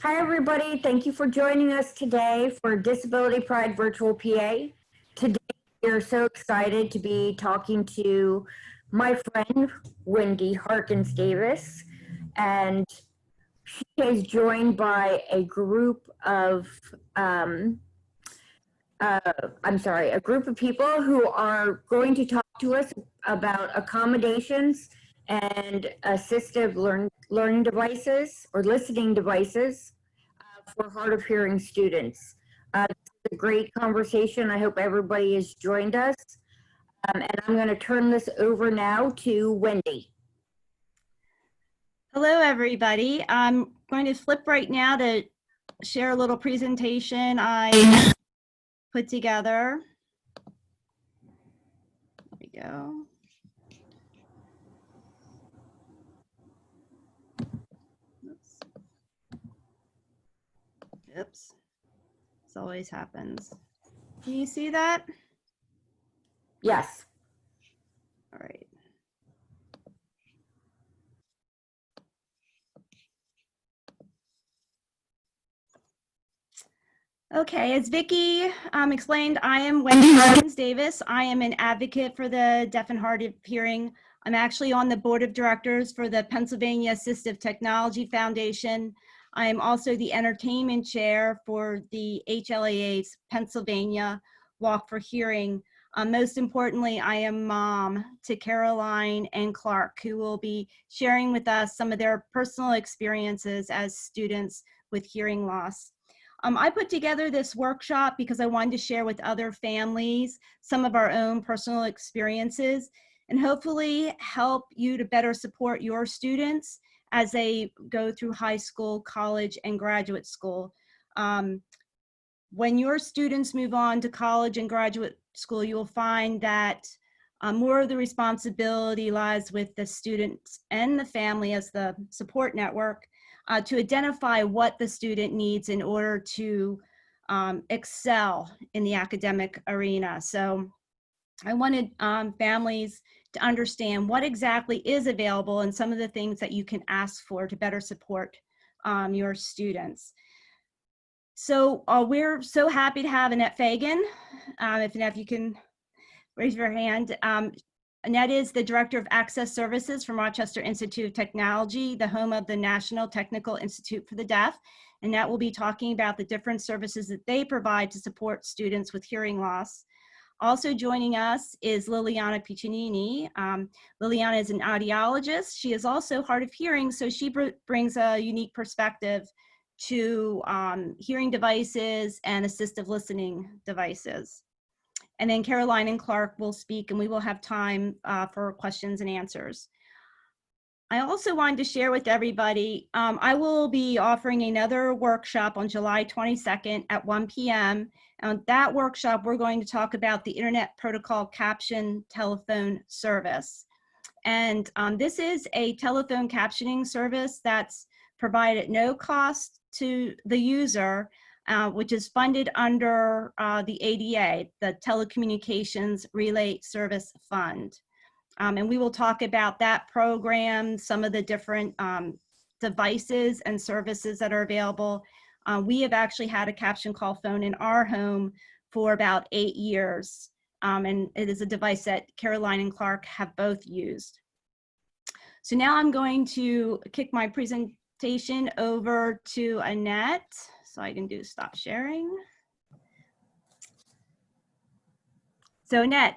Hi, everybody. Thank you for joining us today for Disability Pride Virtual PA. Today, we are so excited to be talking to my friend, Wendy Harkins Davis, and she is joined by a group of, a group of people who are going to talk to us about accommodations and assistive learning devices or listening devices for hard of hearing students. It's a great conversation. I hope everybody has joined us. And I'm going to turn this over now to Wendy. Hello, everybody. I'm going to flip right now to share a little presentation I put together. There we go. Oops. This always happens. Can you see that? Yes. All right. Okay, as Vicki explained, I am Wendy Harkins Davis. I am an advocate for the deaf and hard of hearing. I'm actually on the board of directors for the Pennsylvania Assistive Technology Foundation. I am also the entertainment chair for the HLAA's Pennsylvania Walk for Hearing. Most importantly, I am mom to Caroline and Clark, who will be sharing with us some of their personal experiences as students with hearing loss. I put together this workshop because I wanted to share with other families some of our own personal experiences and hopefully help you to better support your students as they go through high school, college, and graduate school. When your students move on to college and graduate school, you will find that more of the responsibility lies with the students and the family as the support network to identify what the student needs in order to excel in the academic arena. So I wanted families to understand what exactly is available and some of the things that you can ask for to better support your students. So we're so happy to have Annette Fagan. If you can raise your hand. Annette is the Director of Access Services from Rochester Institute of Technology, the home of the National Technical Institute for the Deaf. Annette will be talking about the different services that they provide to support students with hearing loss. Also joining us is Liliana Piccinini. Liliana is an audiologist. She is also hard of hearing, so she brings a unique perspective to hearing devices and assistive listening devices. And then Caroline and Clark will speak and we will have time for questions and answers. I also wanted to share with everybody, I will be offering another workshop on July 22nd at 1 p.m. On that workshop, we're going to talk about the Internet Protocol Caption Telephone Service. And this is a telephone captioning service that's provided at no cost to the user, which is funded under the ADA, the Telecommunications Relay Service Fund. And we will talk about that program, some of the different devices and services that are available. We have actually had a caption call phone in our home for about 8 years. And it is a device that Caroline and Clark have both used. So now I'm going to kick my presentation over to Annette. So I can do stop sharing. So Annette,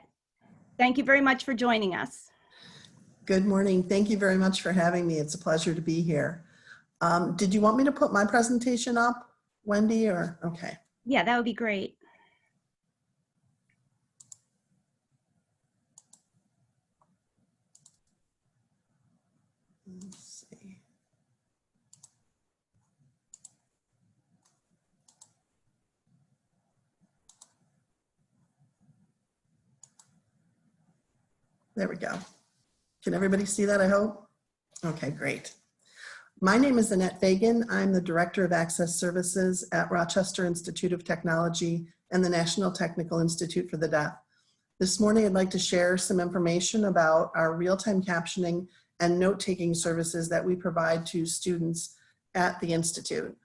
thank you very much for joining us. Good morning. Thank you very much for having me. It's a pleasure to be here. Did you want me to put my presentation up, Wendy, or okay? Yeah, that would be great. Let's see. There we go. Can everybody see that, I hope? Okay, great. My name is Annette Fagan. I'm the Director of Access Services at Rochester Institute of Technology and the National Technical Institute for the Deaf. This morning, I'd like to share some information about our real-time captioning and note-taking services that we provide to students at the Institute.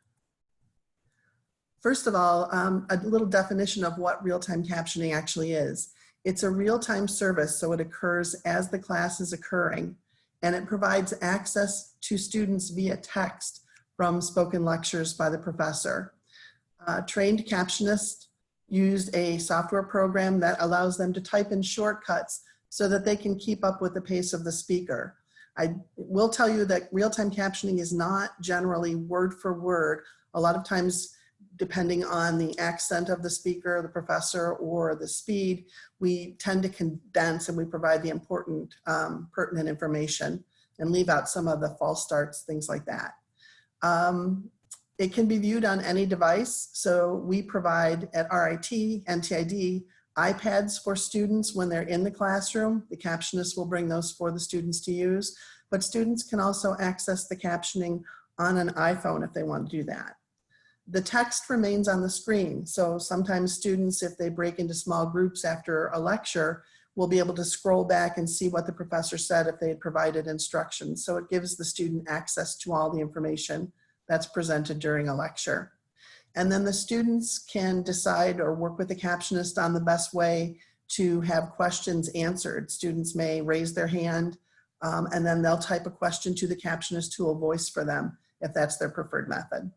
First of all, a little definition of what real-time captioning actually is. It's a real-time service, so it occurs as the class is occurring, and it provides access to students via text from spoken lectures by the professor. Trained captionists used a software program that allows them to type in shortcuts so that they can keep up with the pace of the speaker. I will tell you that real-time captioning is not generally word for word. A lot of times, depending on the accent of the speaker, the professor, or the speed, we tend to condense and we provide the important pertinent information and leave out some of the false starts, things like that. It can be viewed on any device. So we provide at RIT, NTID, iPads for students when they're in the classroom. The captionist will bring those for the students to use, but students can also access the captioning on an iPhone if they want to do that. The text remains on the screen. So sometimes students, if they break into small groups after a lecture, will be able to scroll back and see what the professor said if they had provided instructions. So it gives the student access to all the information that's presented during a lecture. And then the students can decide or work with the captionist on the best way to have questions answered. Students may raise their hand and then they'll type a question to the captionist who will voice for them if that's their preferred method.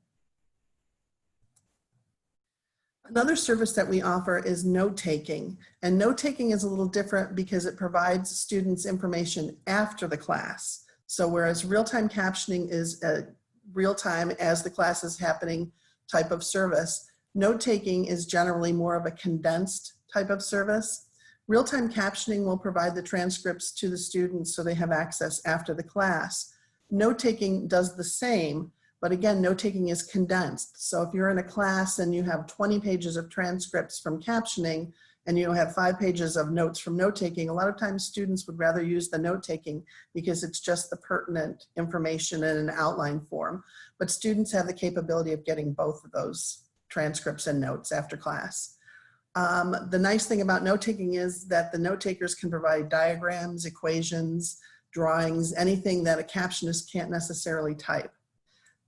Another service that we offer is note-taking. And note-taking is a little different because it provides students information after the class. So whereas real-time captioning is real-time as the class is happening type of service, note-taking is generally more of a condensed type of service. Real-time captioning will provide the transcripts to the students so they have access after the class. Note-taking does the same, but again, note-taking is condensed. So if you're in a class and you have 20 pages of transcripts from captioning and you have 5 pages of notes from note-taking, a lot of times students would rather use the note-taking because it's just the pertinent information in an outline form. But students have the capability of getting both of those transcripts and notes after class. The nice thing about note-taking is that the note-takers can provide diagrams, equations, drawings, anything that a captionist can't necessarily type.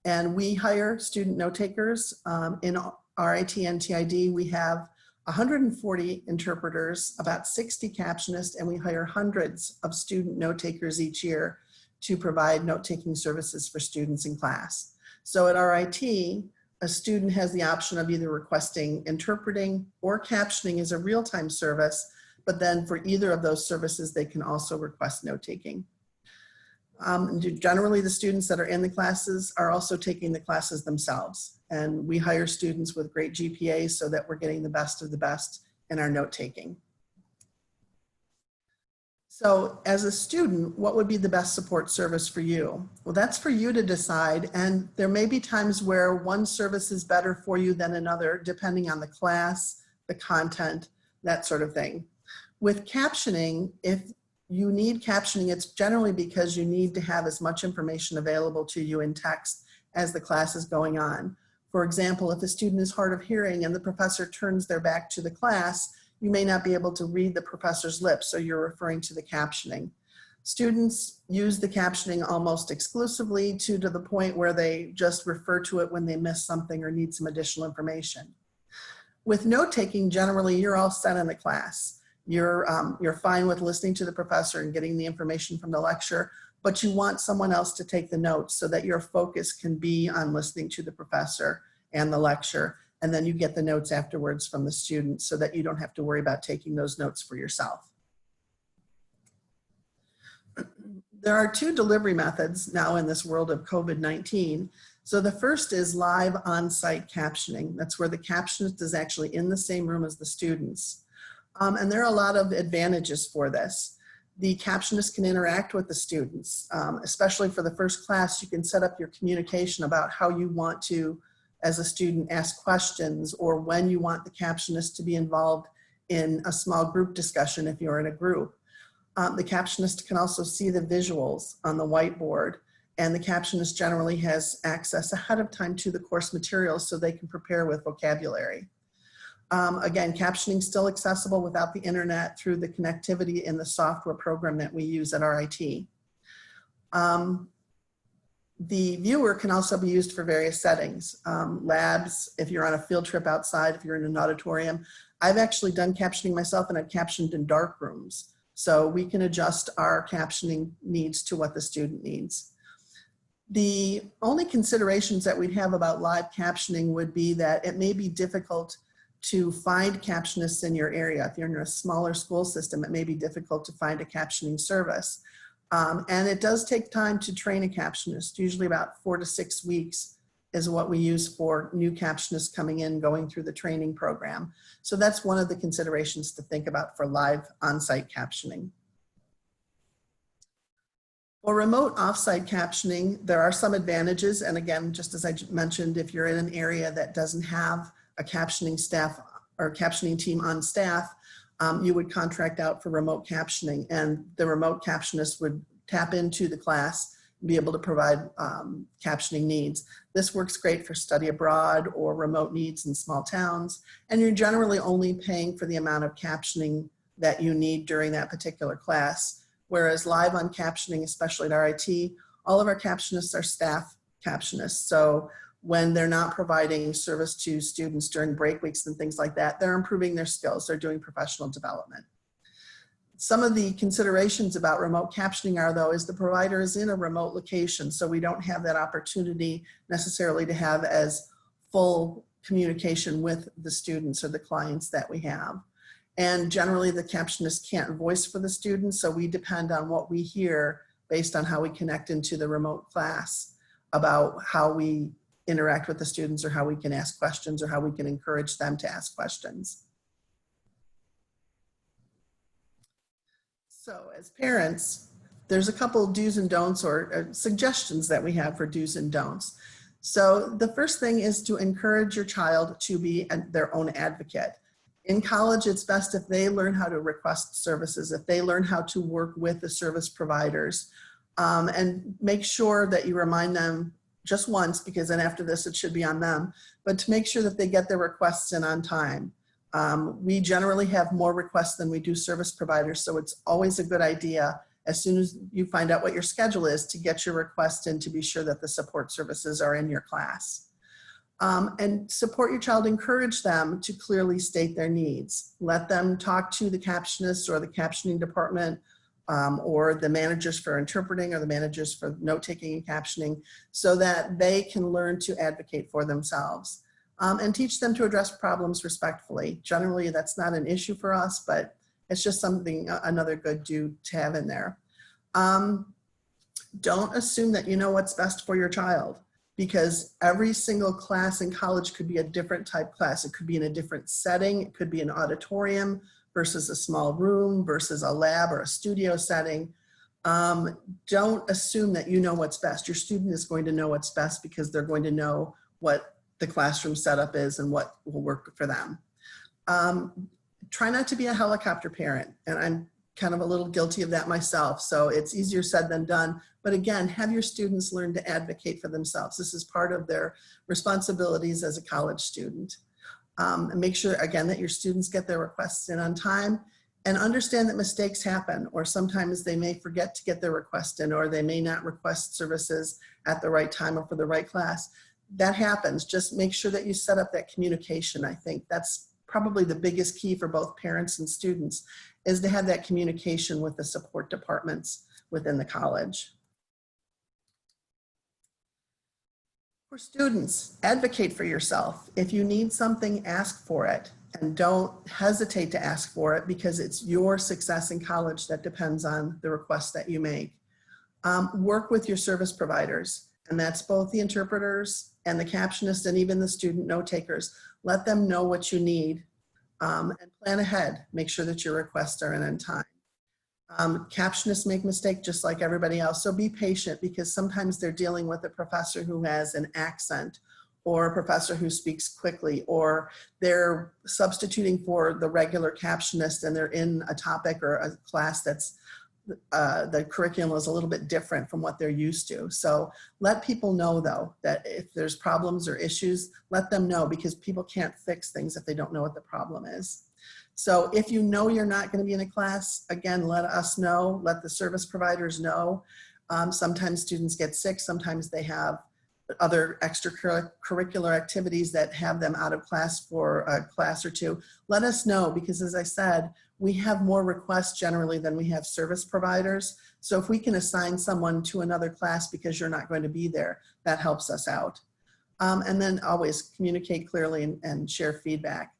And we hire student note-takers. In RIT and TID, we have 140 interpreters, about 60 captionists, and we hire hundreds of student note-takers each year to provide note-taking services for students in class. So at RIT, a student has the option of either requesting interpreting or captioning as a real-time service, but then for either of those services, they can also request note-taking. Generally, the students that are in the classes are also taking the classes themselves. And we hire students with great GPAs so that we're getting the best of the best in our note-taking. So as a student, what would be the best support service for you? Well, that's for you to decide. And there may be times where one service is better for you than another, depending on the class, the content, that sort of thing. With captioning, if you need captioning, it's generally because you need to have as much information available to you in text as the class is going on. For example, if a student is hard of hearing and the professor turns their back to the class, you may not be able to read the professor's lips, so you're referring to the captioning. Students use the captioning almost exclusively to the point where they just refer to it when they miss something or need some additional information. With note-taking, generally, you're all set in the class. You're fine with listening to the professor and getting the information from the lecture, but you want someone else to take the notes so that your focus can be on listening to the professor and the lecture, and then you get the notes afterwards from the students so that you don't have to worry about taking those notes for yourself. There are 2 delivery methods now in this world of COVID-19. So the first is live on-site captioning. That's where the captionist is actually in the same room as the students. And there are a lot of advantages for this. The captionist can interact with the students, especially for the first class. You can set up your communication about how you want to, as a student, ask questions, or when you want the captionist to be involved in a small group discussion if you're in a group. The captionist can also see the visuals on the whiteboard, and the captionist generally has access ahead of time to the course materials so they can prepare with vocabulary. Again, captioning is still accessible without the internet through the connectivity in the software program that we use at RIT. The viewer can also be used for various settings. Labs, if you're on a field trip outside, if you're in an auditorium. I've actually done captioning myself, and I've captioned in dark rooms. So we can adjust our captioning needs to what the student needs. The only considerations that we'd have about live captioning would be that it may be difficult to find captionists in your area. If you're in a smaller school system, it may be difficult to find a captioning service. And it does take time to train a captionist. Usually about 4 to 6 weeks is what we use for new captionists coming in, going through the training program. So that's one of the considerations to think about for live on-site captioning. For remote off-site captioning, there are some advantages. And again, just as I mentioned, if you're in an area that doesn't have a captioning staff or captioning team on staff, you would contract out for remote captioning, and the remote captionist would tap into the class and be able to provide captioning needs. This works great for study abroad or remote needs in small towns, and you're generally only paying for the amount of captioning that you need during that particular class. Whereas live on captioning, especially at RIT, all of our captionists are staff captionists. So when they're not providing service to students during break weeks and things like that, they're improving their skills, they're doing professional development. Some of the considerations about remote captioning are, though, is the provider is in a remote location, so we don't have that opportunity necessarily to have as full communication with the students or the clients that we have. And generally the captionist can't voice for the students, so we depend on what we hear based on how we connect into the remote class about how we interact with the students or how we can ask questions or how we can encourage them to ask questions. So as parents, there's a couple do's and don'ts or suggestions that we have for do's and don'ts. So the first thing is to encourage your child to be their own advocate. In college, it's best if they learn how to request services, if they learn how to work with the service providers, and make sure that you remind them just once, because then after this, it should be on them, but to make sure that they get their requests in on time. We generally have more requests than we do service providers, so it's always a good idea as soon as you find out what your schedule is to get your request in to be sure that the support services are in your class. And support your child, encourage them to clearly state their needs. Let them talk to the captionist or the captioning department or the managers for interpreting or the managers for note-taking and captioning so that they can learn to advocate for themselves and teach them to address problems respectfully. Generally, that's not an issue for us, but it's just something, another good do to have in there. Don't assume that you know what's best for your child, because every single class in college could be a different type class. It could be in a different setting. It could be an auditorium versus a small room versus a lab or a studio setting. Don't assume that you know what's best. Your student is going to know what's best because they're going to know what the classroom setup is and what will work for them. Try not to be a helicopter parent, and I'm kind of a little guilty of that myself, so it's easier said than done. But again, have your students learn to advocate for themselves. This is part of their responsibilities as a college student. And make sure, again, that your students get their requests in on time, and understand that mistakes happen, or sometimes they may forget to get their request in, or they may not request services at the right time or for the right class. That happens. Just make sure that you set up that communication. I think that's probably the biggest key for both parents and students, is to have that communication with the support departments within the college. For students, advocate for yourself. If you need something, ask for it, and don't hesitate to ask for it, because it's your success in college that depends on the requests that you make. Work with your service providers, and that's both the interpreters and the captionists and even the student note takers. Let them know what you need and plan ahead. Make sure that your requests are in on time. Captionists make mistakes just like everybody else, so be patient, because sometimes they're dealing with a professor who has an accent, or a professor who speaks quickly, or they're substituting for the regular captionist and they're in a topic or a class that's the curriculum is a little bit different from what they're used to. So let people know, though, that if there's problems or issues, let them know, because people can't fix things if they don't know what the problem is. So if you know you're not going to be in a class, again, let us know, let the service providers know. Sometimes students get sick, sometimes they have other extracurricular activities that have them out of class for a class or two. Let us know, because as I said, we have more requests generally than we have service providers. So if we can assign someone to another class because you're not going to be there, that helps us out. And then always communicate clearly and share feedback.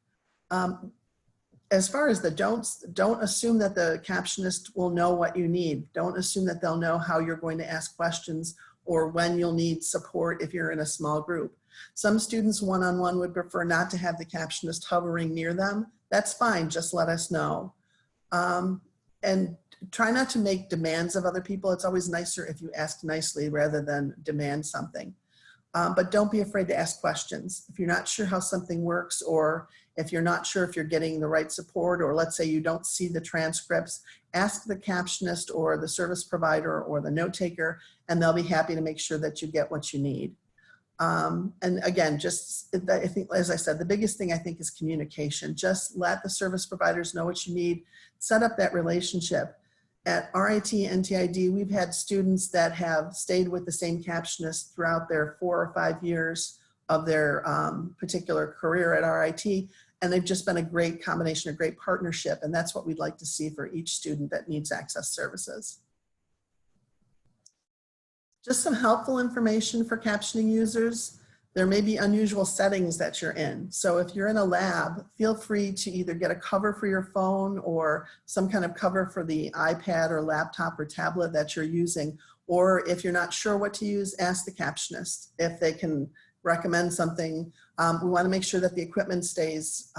As far as the don'ts, don't assume that the captionist will know what you need. Don't assume that they'll know how you're going to ask questions or when you'll need support if you're in a small group. Some students one-on-one would prefer not to have the captionist hovering near them. That's fine, just let us know. And try not to make demands of other people. It's always nicer if you ask nicely rather than demand something. But don't be afraid to ask questions. If you're not sure how something works, or if you're not sure if you're getting the right support, or let's say you don't see the transcripts, ask the captionist or the service provider or the note taker, and they'll be happy to make sure that you get what you need. And again, just, I think, as I said, the biggest thing I think is communication. Just let the service providers know what you need. Set up that relationship. At RIT, NTID, we've had students that have stayed with the same captionist throughout their 4 or 5 years of their particular career at RIT, and they've just been a great combination, a great partnership, and that's what we'd like to see for each student that needs access services. Just some helpful information for captioning users. There may be unusual settings that you're in. So if you're in a lab, feel free to either get a cover for your phone or some kind of cover for the iPad or laptop or tablet that you're using. Or if you're not sure what to use, ask the captionist if they can recommend something. We want to make sure that the equipment stays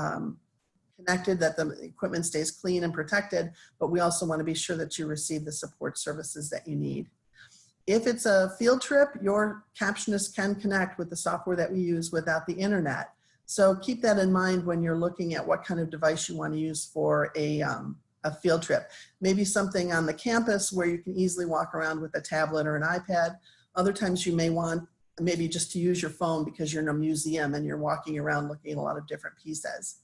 connected, that the equipment stays clean and protected, but we also want to be sure that you receive the support services that you need. If it's a field trip, your captionist can connect with the software that we use without the internet. So keep that in mind when you're looking at what kind of device you want to use for a field trip. Maybe something on the campus where you can easily walk around with a tablet or an iPad. Other times you may want maybe just to use your phone because you're in a museum and you're walking around looking at a lot of different pieces.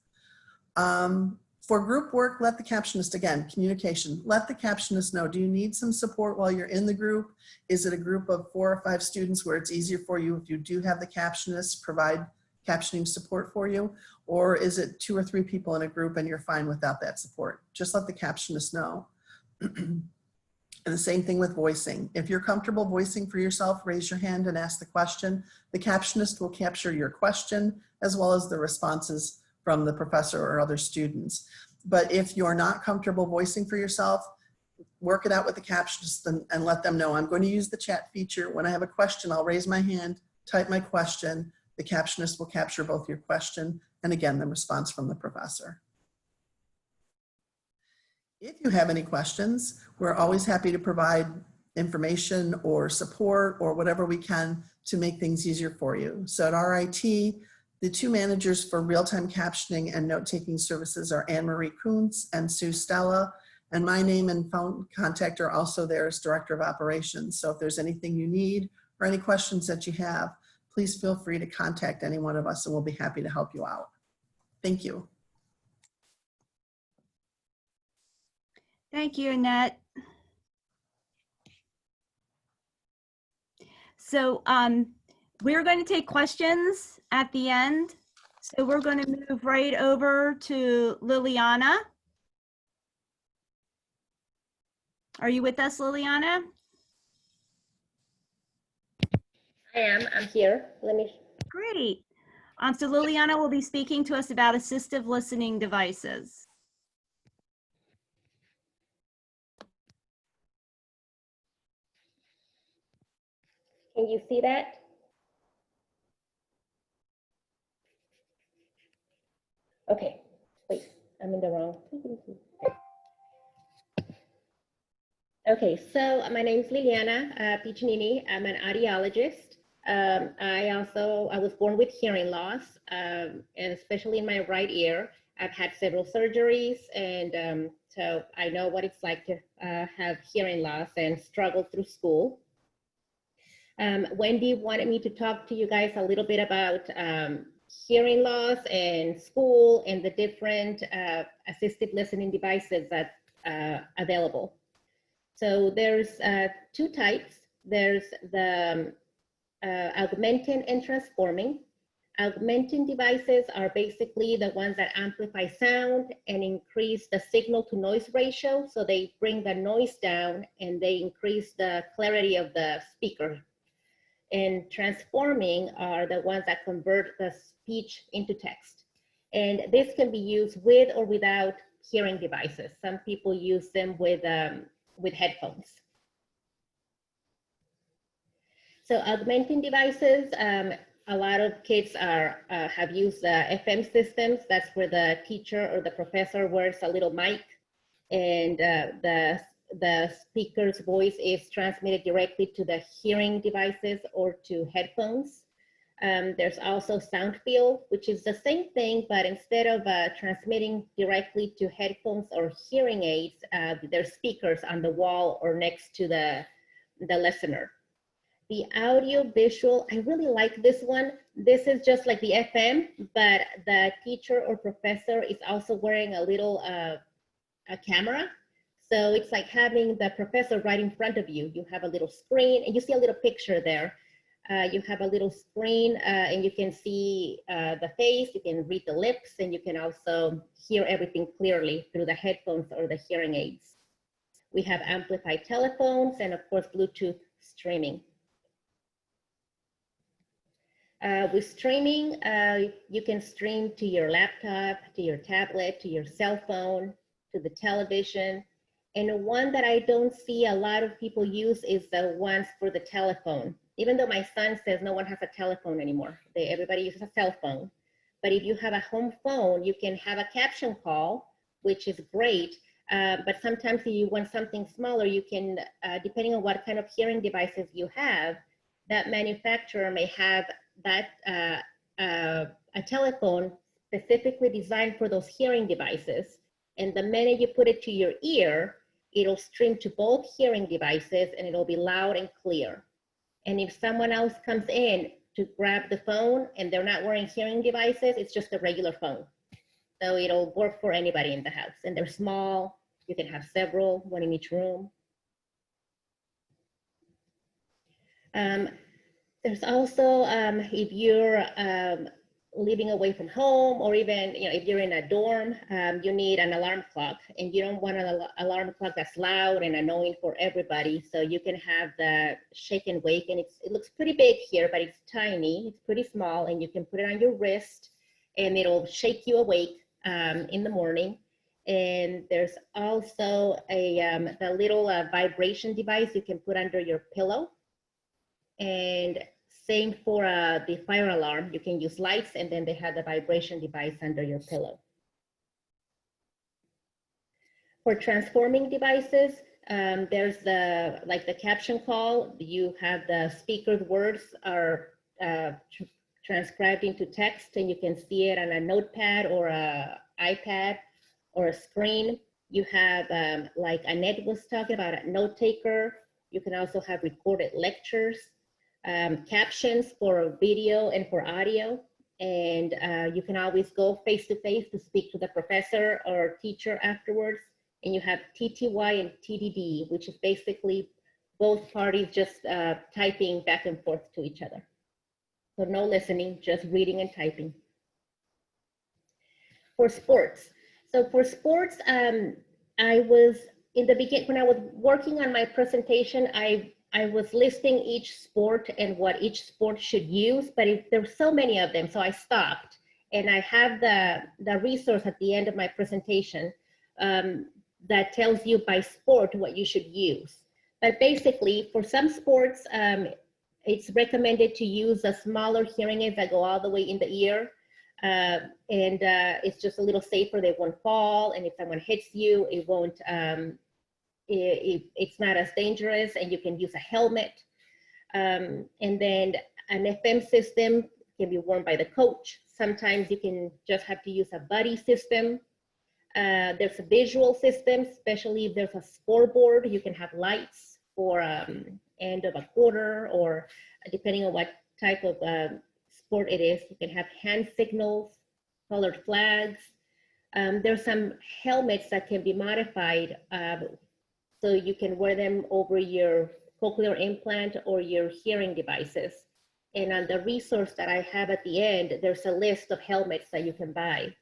For group work, let the captionist, again, communication, let the captionist know, do you need some support while you're in the group? Is it a group of 4 or 5 students where it's easier for you if you do have the captionist provide captioning support for you? Or is it 2 or 3 people in a group and you're fine without that support? Just let the captionist know. And the same thing with voicing. If you're comfortable voicing for yourself, raise your hand and ask the question. The captionist will capture your question as well as the responses from the professor or other students. But if you're not comfortable voicing for yourself, work it out with the captionist and let them know, I'm going to use the chat feature. When I have a question, I'll raise my hand, type my question. The captionist will capture both your question and again, the response from the professor. If you have any questions, we're always happy to provide information or support or whatever we can to make things easier for you. So at RIT, the 2 managers for real-time captioning and note-taking services are Anne-Marie Kuntz and Sue Stella, and my name and phone contact are also there as Director of Operations. So if there's anything you need or any questions that you have, please feel free to contact any one of us and we'll be happy to help you out. Thank you. Thank you, Annette. So we're going to take questions at the end. So we're going to move right over to Liliana. Are you with us, Liliana? I am. I'm here. Let me. Great. So Liliana will be speaking to us about assistive listening devices. Can you see that? Okay. Wait, I'm in the wrong. Okay, so my name is Liliana Piccinini. I'm an audiologist. I was born with hearing loss, and especially in my right ear. I've had several surgeries, and so I know what it's like to have hearing loss and struggle through school. Wendy wanted me to talk to you guys a little bit about hearing loss and school and the different assistive listening devices that are available. So there's two types. There's the augmenting and transforming. Augmenting devices are basically the ones that amplify sound and increase the signal to noise ratio. So they bring the noise down and they increase the clarity of the speaker. And transforming are the ones that convert the speech into text. And this can be used with or without hearing devices. Some people use them with headphones. So augmenting devices, a lot of kids have used FM systems. That's where the teacher or the professor wears a little mic and the speaker's voice is transmitted directly to the hearing devices or to headphones. There's also sound field, which is the same thing, but instead of transmitting directly to headphones or hearing aids, there's speakers on the wall or next to the listener. The audio visual, I really like this one. This is just like the FM, but the teacher or professor is also wearing a little a camera. So it's like having the professor right in front of you. You have a little screen and you see a little picture there. You have a little screen and you can see the face, you can read the lips, and you can also hear everything clearly through the headphones or the hearing aids. We have amplified telephones and of course Bluetooth streaming. With streaming, you can stream to your laptop, to your tablet, to your cell phone, to the television. And one that I don't see a lot of people use is the ones for the telephone. Even though my son says no one has a telephone anymore, everybody uses a cell phone. But if you have a home phone, you can have a caption call, which is great. But sometimes if you want something smaller, you can, depending on what kind of hearing devices you have, that manufacturer may have that a telephone specifically designed for those hearing devices. And the minute you put it to your ear, it'll stream to both hearing devices and it'll be loud and clear. And if someone else comes in to grab the phone and they're not wearing hearing devices, it's just a regular phone. So it'll work for anybody in the house. And they're small, you can have several, one in each room. There's also, if you're living away from home, or even if you're in a dorm, you need an alarm clock, and you don't want an alarm clock that's loud and annoying for everybody. So you can have the shake and wake, and it looks pretty big here, but it's tiny, it's pretty small, and you can put it on your wrist and it'll shake you awake in the morning. And there's also the little vibration device you can put under your pillow. And same for the fire alarm. You can use lights, and then they have the vibration device under your pillow. For transforming devices, there's the caption call. You have the speaker's words are transcribed into text, and you can see it on a notepad or an iPad or a screen. You have, like Annette was talking about, a note taker. You can also have recorded lectures. Captions for video and for audio, and you can always go face-to-face to speak to the professor or teacher afterwards. And you have TTY and TDD, which is basically both parties just typing back and forth to each other. So no listening, just reading and typing. For sports, so for sports, I was in the beginning, when I was working on my presentation, I was listing each sport and what each sport should use, but there's so many of them, so I stopped. And I have the resource at the end of my presentation that tells you by sport what you should use. But basically, for some sports, it's recommended to use a smaller hearing aids that go all the way in the ear. And it's just a little safer, they won't fall, and if someone hits you, it won't, it's not as dangerous, and you can use a helmet. And then an FM system can be worn by the coach. Sometimes you can just have to use a buddy system. There's a visual system, especially if there's a scoreboard. You can have lights for end of a quarter, or depending on what type of sport it is, you can have hand signals, colored flags. There's some helmets that can be modified So you can wear them over your cochlear implant or your hearing devices. And on the resource that I have at the end, there's a list of helmets that you can buy.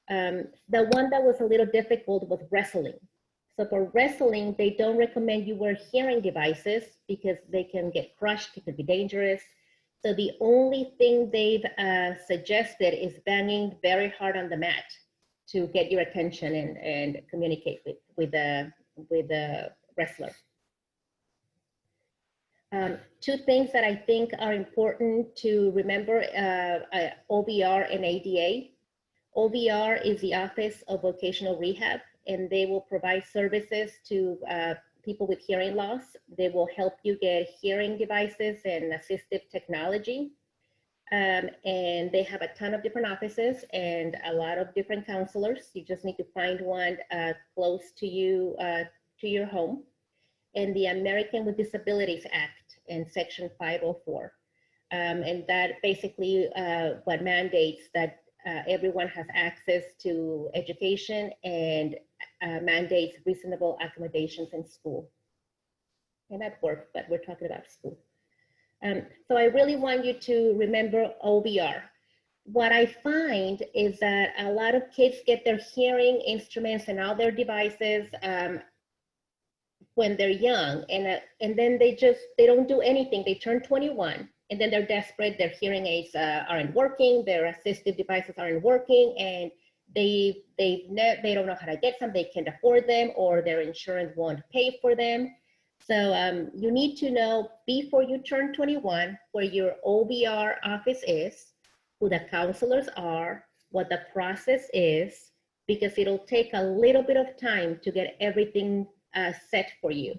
The one that was a little difficult was wrestling. So for wrestling, they don't recommend you wear hearing devices because they can get crushed, it could be dangerous. So the only thing they've suggested is banging very hard on the mat to get your attention and communicate with the wrestler. Two things that I think are important to remember, OVR and ADA. OVR is the Office of Vocational Rehab, and they will provide services to people with hearing loss. They will help you get hearing devices and assistive technology. And they have a ton of different offices and a lot of different counselors. You just need to find one close to you, to your home. And the American with Disabilities Act in Section 504. And that basically what mandates that everyone has access to education and mandates reasonable accommodations in school. And at work, but we're talking about school. So I really want you to remember OVR. What I find is that a lot of kids get their hearing instruments and all their devices when they're young, and then they don't do anything. They turn 21, and then they're desperate. Their hearing aids aren't working. Their assistive devices aren't working, and they don't know how to get some. They can't afford them, or their insurance won't pay for them. So you need to know before you turn 21 where your OVR office is, who the counselors are, what the process is, because it'll take a little bit of time to get everything set for you.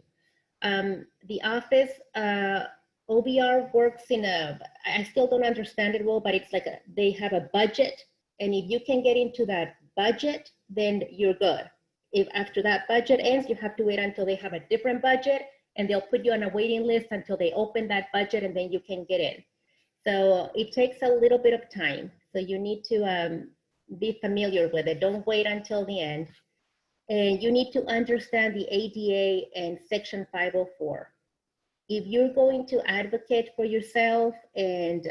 The office, OVR works in I still don't understand it well, but it's like they have a budget, and if you can get into that budget, then you're good. If after that budget ends, you have to wait until they have a different budget, and they'll put you on a waiting list until they open that budget, and then you can get in. So it takes a little bit of time. So you need to be familiar with it. Don't wait until the end. And you need to understand the ADA and Section 504. If you're going to advocate for yourself and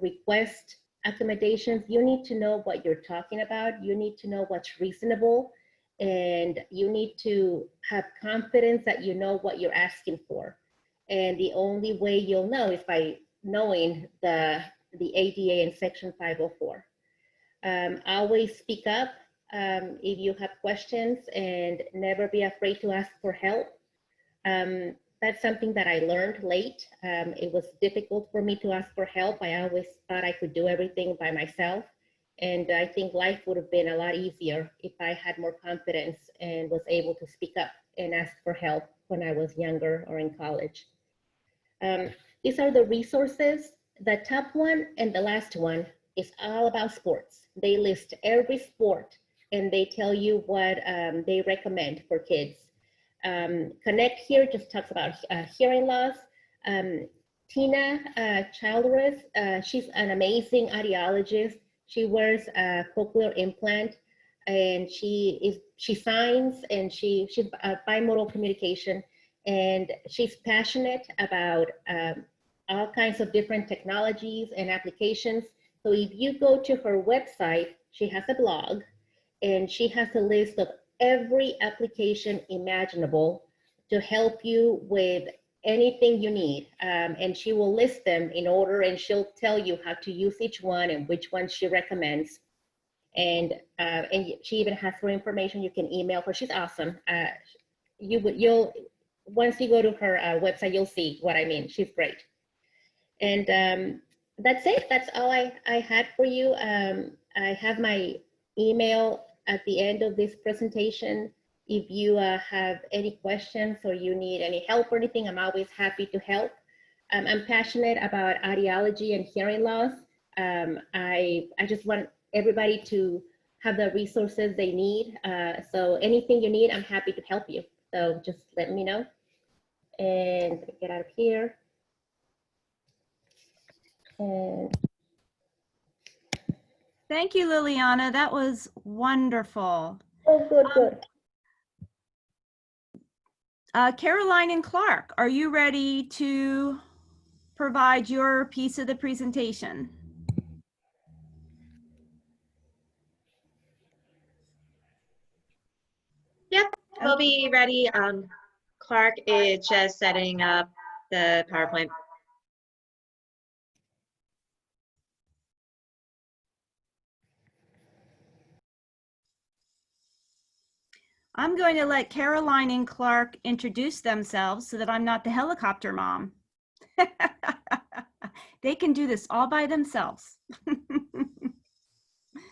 request accommodations, you need to know what you're talking about. You need to know what's reasonable, and you need to have confidence that you know what you're asking for. And the only way you'll know is by knowing the ADA and Section 504. Always speak up if you have questions, and never be afraid to ask for help. That's something that I learned late. It was difficult for me to ask for help. I always thought I could do everything by myself. And I think life would have been a lot easier if I had more confidence and was able to speak up and ask for help when I was younger or in college. These are the resources. The top one and the last one is all about sports. They list every sport, and they tell you what they recommend for kids. Connect Here just talks about hearing loss. Tina Childress, she's an amazing audiologist. She wears a cochlear implant, and she signs, and she's bimodal communication, and she's passionate about all kinds of different technologies and applications. So if you go to her website, she has a blog, and she has a list of every application imaginable to help you with anything you need. And she will list them in order, and she'll tell you how to use each one and which one she recommends. And she even has her information. You can email her. She's awesome. Once you go to her website, you'll see what I mean. She's great. And that's it. That's all I had for you. I have my email at the end of this presentation. If you have any questions or you need any help or anything, I'm always happy to help. I'm passionate about audiology and hearing loss. I just want everybody to have the resources they need. So anything you need, I'm happy to help you. So just let me know. And get out of here. And Thank you, Liliana. That was wonderful. oh, good. Caroline and Clark, are you ready to provide your piece of the presentation? Yep, we'll be ready. Clark is just setting up the PowerPoint. I'm going to let Caroline and Clark introduce themselves so that I'm not the helicopter mom. They can do this all by themselves.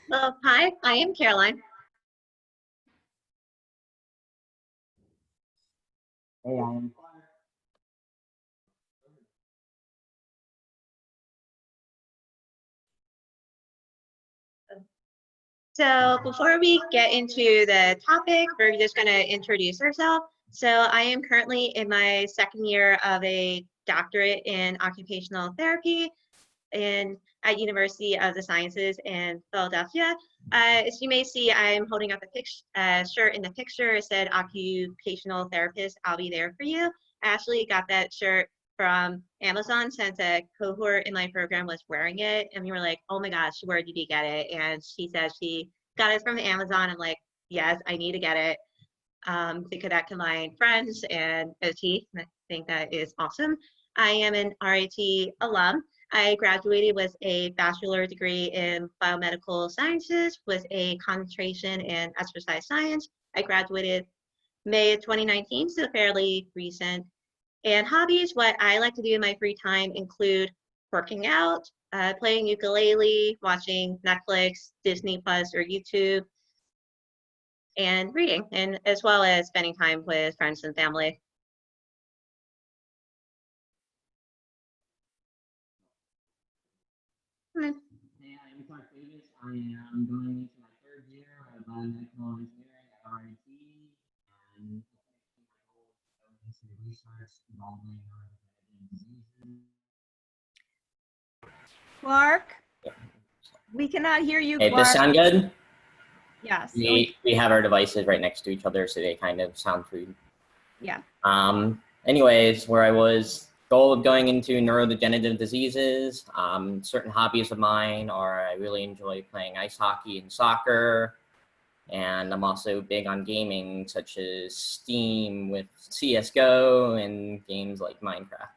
Well, hi, I am Caroline. Hey, I am Clark. So before we get into the topic, we're just going to introduce ourselves. So I am currently in my second year of a doctorate in occupational therapy at University of the Sciences in Philadelphia. As you may see, I'm holding up a shirt in the picture. It said occupational therapist, I'll be there for you. I actually got that shirt from Amazon since a cohort in my program was wearing it. And we were like, oh my gosh, where did you get it? And she said she got it from Amazon. I'm like, yes, I need to get it to connect to my friends and OT. I think that is awesome. I am an RIT alum. I graduated with a bachelor degree in biomedical sciences with a concentration in exercise science. I graduated May of 2019, so fairly recent. And hobbies, what I like to do in my free time include working out, playing ukulele, watching Netflix, Disney Plus, or YouTube, and reading, and as well as spending time with friends and family. Hey, I'm Clark Davis. I am going into my third year of biomedical engineering at RIT, and my goal is to go into research involving neurodegenerative diseases. Clark, we cannot hear you, Hey, Clark. does this sound good? Yes. We have our devices right next to each other, so they kind of sound through. Yeah. Anyways, where I was, goal of going into neurodegenerative diseases. Certain hobbies of mine are I really enjoy playing ice hockey and soccer. And I'm also big on gaming, such as Steam with CSGO and games like Minecraft.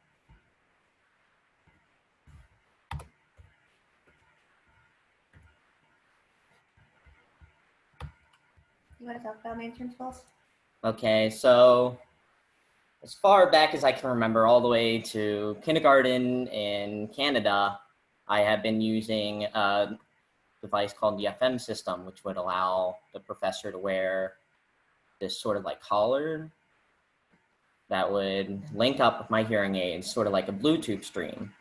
You want to talk about my entrance goals? Okay, so as far back as I can remember, all the way to kindergarten in Canada, I have been using a device called the FM system, which would allow the professor to wear this sort of like collar that would link up with my hearing aids, sort of like a Bluetooth stream.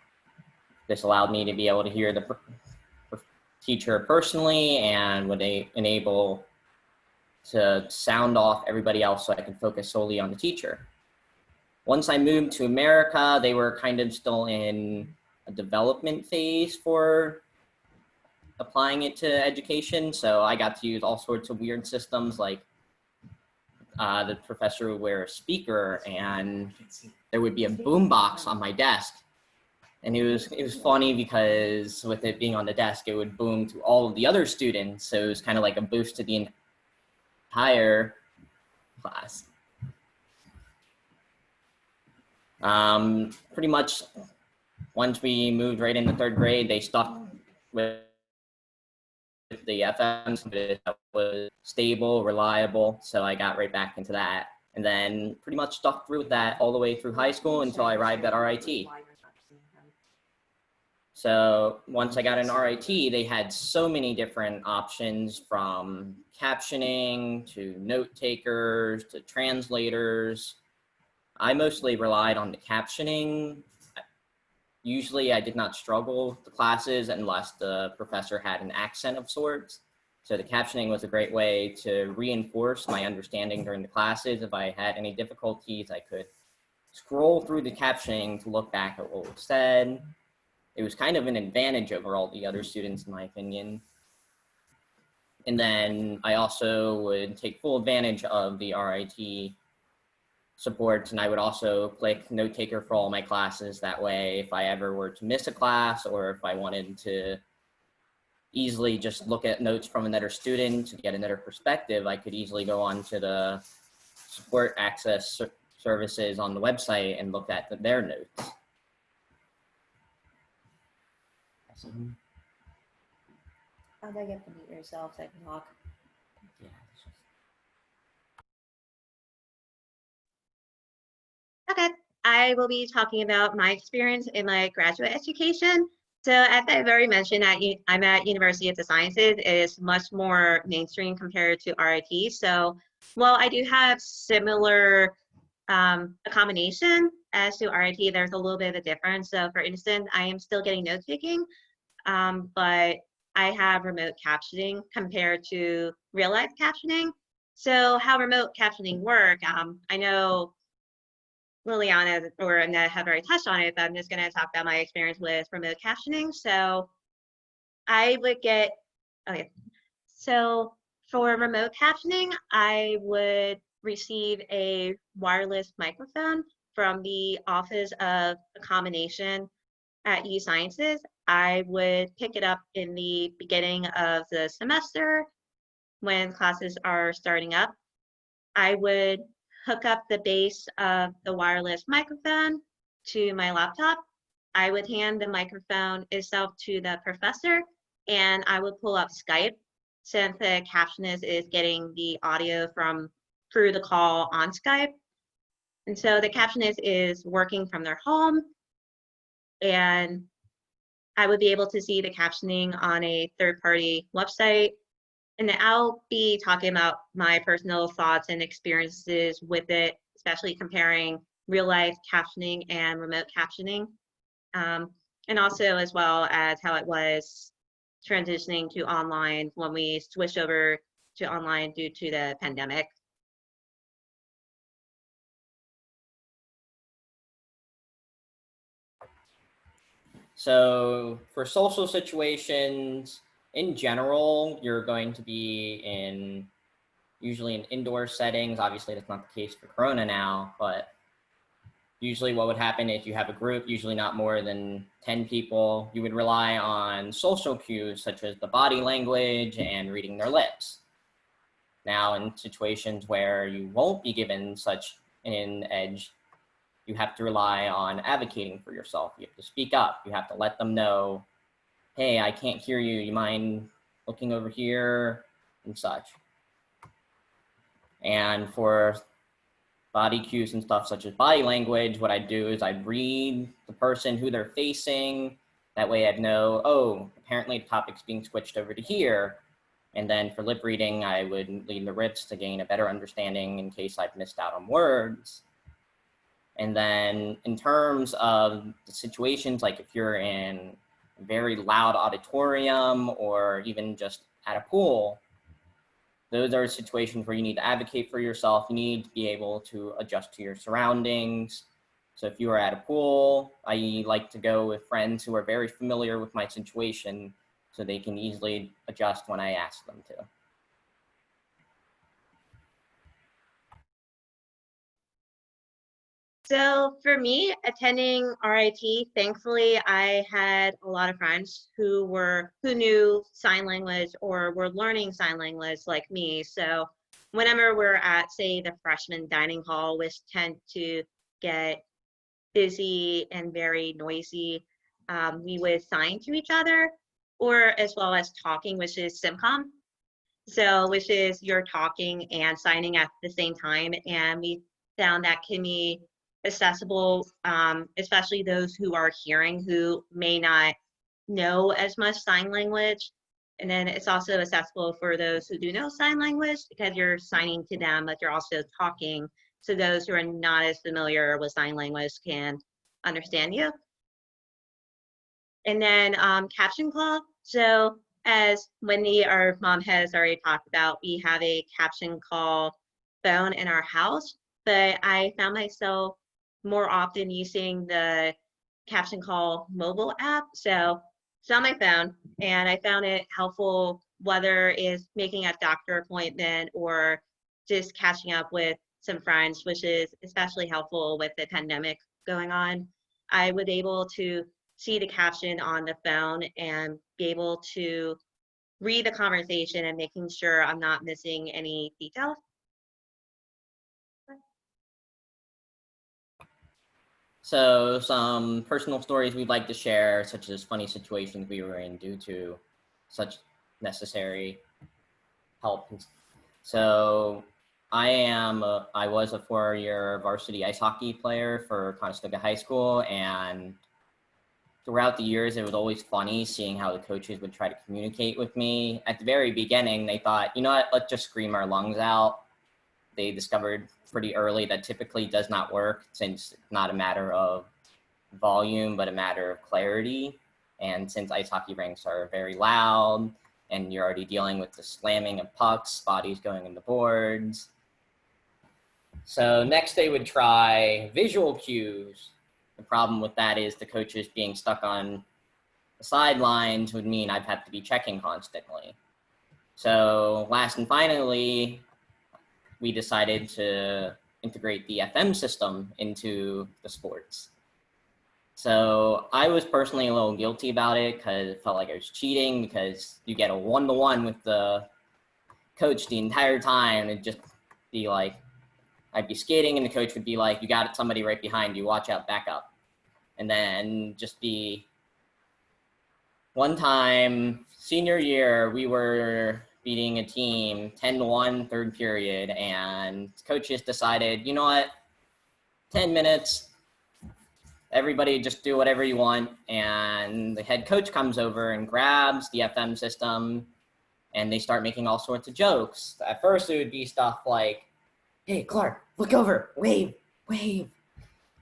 This allowed me to be able to hear the teacher personally and would enable to sound off everybody else so I could focus solely on the teacher. Once I moved to America, they were kind of still in a development phase for applying it to education. So I got to use all sorts of weird systems, like the professor would wear a speaker and there would be a boombox on my desk. And it was funny because with it being on the desk, it would boom to all of the other students. So it was kind of like a boost to the entire class. Pretty much once we moved right into third grade, they stuck with the FM that was stable, reliable. So I got right back into that. And then pretty much stuck through that all the way through high school until I arrived at RIT. So once I got in RIT, they had so many different options from captioning to note takers to translators. I mostly relied on the captioning. Usually I did not struggle with the classes unless the professor had an accent of sorts. So the captioning was a great way to reinforce my understanding during the classes. If I had any difficulties, I could scroll through the captioning to look back at what was said. It was kind of an advantage over all the other students, in my opinion. And then I also would take full advantage of the RIT supports, and I would also click note taker for all my classes. That way, if I ever were to miss a class, or if I wanted to easily just look at notes from another student to get another perspective, I could easily go on to the support access services on the website and look at their notes. How do I get to mute yourself so I can talk? Yeah. Okay, I will be talking about my experience in my graduate education. So as I've already mentioned, I'm at University of the Sciences. It is much more mainstream compared to RIT. So while I do have similar accommodation as to RIT, there's a little bit of a difference. So for instance, I am still getting note taking, but I have remote captioning compared to real life captioning. So how remote captioning work, I know Liliana or Annette have already touched on it, but I'm just going to talk about my experience with remote captioning. So I would get, okay, so for remote captioning, I would receive a wireless microphone from the Office of Accommodation at U Sciences. I would pick it up in the beginning of the semester when classes are starting up. I would hook up the base of the wireless microphone to my laptop. I would hand the microphone itself to the professor, and I would pull up Skype since the captionist is getting the audio from through the call on Skype. And so the captionist is working from their home, and I would be able to see the captioning on a third-party website. And I'll be talking about my personal thoughts and experiences with it, especially comparing real life captioning and remote captioning. And also as well as how it was transitioning to online when we switched over to online due to the pandemic. So for social situations, in general, you're going to be usually in indoor settings. Obviously, that's not the case for Corona now, but usually what would happen if you have a group, usually not more than 10 people, you would rely on social cues such as the body language and reading their lips. Now, in situations where you won't be given such an edge, you have to rely on advocating for yourself. You have to speak up. You have to let them know, hey, I can't hear you. You mind looking over here and such. And for body cues and stuff such as body language, what I'd do is I'd read the person who they're facing. That way I'd know, oh, apparently the topic's being switched over to here. And then for lip reading, I would lead the lips to gain a better understanding in case I've missed out on words. And then in terms of the situations, like if you're in a very loud auditorium or even just at a pool, those are situations where you need to advocate for yourself. You need to be able to adjust to your surroundings. So if you are at a pool, I like to go with friends who are very familiar with my situation so they can easily adjust when I ask them to. So for me, attending RIT, thankfully, I had a lot of friends who knew sign language or were learning sign language like me. So whenever we're at, say, the freshman dining hall, which tend to get busy and very noisy, we would sign to each other, or as well as talking, which is SimCom. So which is you're talking and signing at the same time. And we found that can be accessible, especially those who are hearing who may not know as much sign language. And then it's also accessible for those who do know sign language because you're signing to them, but you're also talking. So those who are not as familiar with sign language can understand you. And then caption call. So as Wendy, our mom, has already talked about, we have a caption call phone in our house, but I found myself more often using the caption call mobile app. So it's on my phone, and I found it helpful, whether it's making a doctor appointment or just catching up with some friends, which is especially helpful with the pandemic going on. I was able to see the caption on the phone and be able to read the conversation and making sure I'm not missing any details. So some personal stories we'd like to share, such as funny situations we were in due to such necessary help. So I was a 4-year varsity ice hockey player for Conestoga High School, and throughout the years, it was always funny seeing how the coaches would try to communicate with me. At the very beginning, they thought, you know what, let's just scream our lungs out. They discovered pretty early that typically does not work, since it's not a matter of volume, but a matter of clarity. And since ice hockey rinks are very loud, and you're already dealing with the slamming of pucks, bodies going into boards. So next they would try visual cues. The problem with that is the coaches being stuck on the sidelines would mean I'd have to be checking constantly. So last and finally, we decided to integrate the FM system into the sports. So I was personally a little guilty about it because it felt like I was cheating, because you get a 1-to-1 with the coach the entire time. It'd just be like, I'd be skating and the coach would be like, you got somebody right behind you, watch out, back up. And then just be one time, senior year, we were beating a team 10-1 third period, and coaches decided, you know what, 10 minutes, everybody just do whatever you want. And the head coach comes over and grabs the FM system, and they start making all sorts of jokes. At first it would be stuff like, hey, Clark, look over, wave, wave.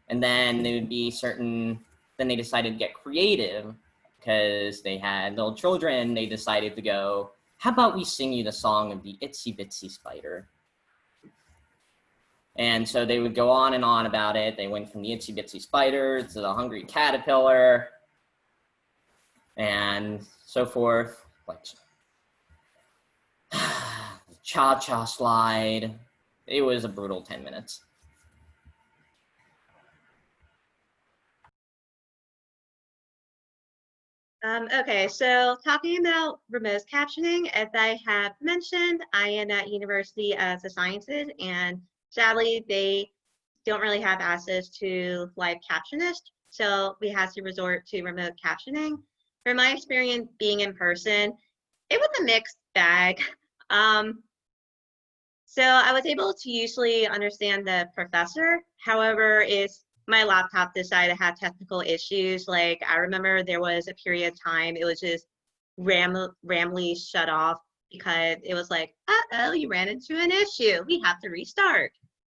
And then there would be then they decided to get creative because they had little children. They decided to go, how about we sing you the song of the Itsy Bitsy Spider? And so they would go on and on about it. They went from the Itsy Bitsy Spider to the Hungry Caterpillar and so forth. Like cha-cha slide. It was a brutal 10 minutes. Okay, so talking about remote captioning, as I have mentioned, I am at University of the Sciences, and sadly, they don't really have access to live captionists, so we had to resort to remote captioning. From my experience being in person, it was a mixed bag. So I was able to usually understand the professor. However, my laptop decided to have technical issues. Like, I remember there was a period of time it was just randomly shut off because it was like, uh-oh, you ran into an issue, we have to restart.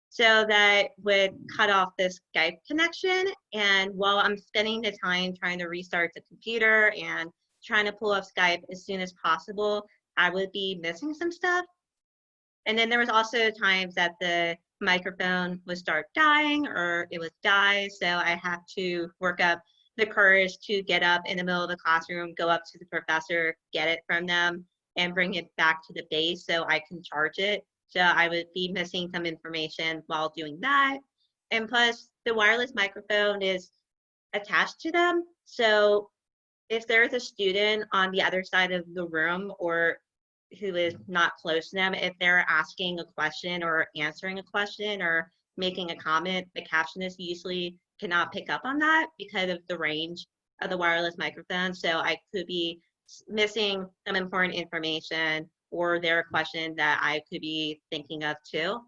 So that would cut off the Skype connection. And while I'm spending the time trying to restart the computer and trying to pull up Skype as soon as possible, I would be missing some stuff. And then there was also times that the microphone would start dying or it would die. So I have to work up the courage to get up in the middle of the classroom, go up to the professor, get it from them, and bring it back to the base so I can charge it. So I would be missing some information while doing that. And plus, the wireless microphone is attached to them. So if there's a student on the other side of the room or who is not close to them, if they're asking a question or answering a question or making a comment, the captionist usually cannot pick up on that because of the range of the wireless microphone. So I could be missing some important information or there are questions that I could be thinking of too.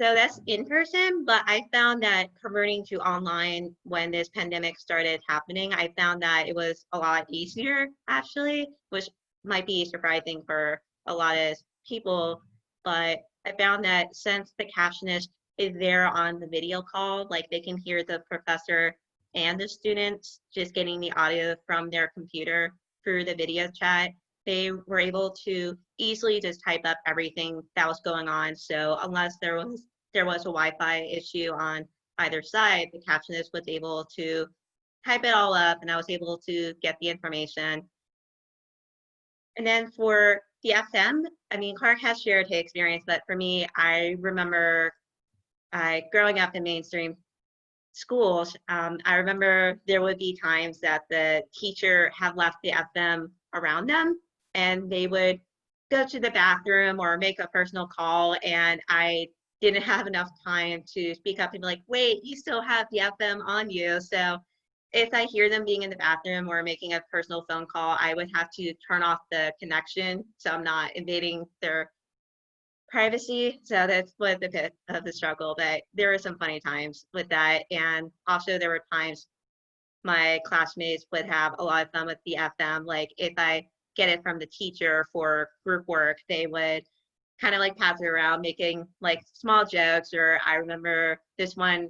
So that's in person, but I found that converting to online when this pandemic started happening, I found that it was a lot easier actually, which might be surprising for a lot of people, but I found that since the captionist is there on the video call, like they can hear the professor and the students just getting the audio from their computer through the video chat, they were able to easily just type up everything that was going on. So unless there was a Wi-Fi issue on either side, the captionist was able to type it all up and I was able to get the information. And then for the FM, I mean, Clark has shared his experience, but for me, I remember growing up in mainstream schools, I remember there would be times that the teacher had left the FM around them and they would go to the bathroom or make a personal call, and I didn't have enough time to speak up and be like, wait, you still have the FM on you. So if I hear them being in the bathroom or making a personal phone call, I would have to turn off the connection so I'm not invading their privacy. So that's was a bit of the struggle, but there were some funny times with that. And also there were times my classmates would have a lot of fun with the FM. Like if I get it from the teacher for group work, they would kind of like pass it around, making like small jokes. Or I remember this one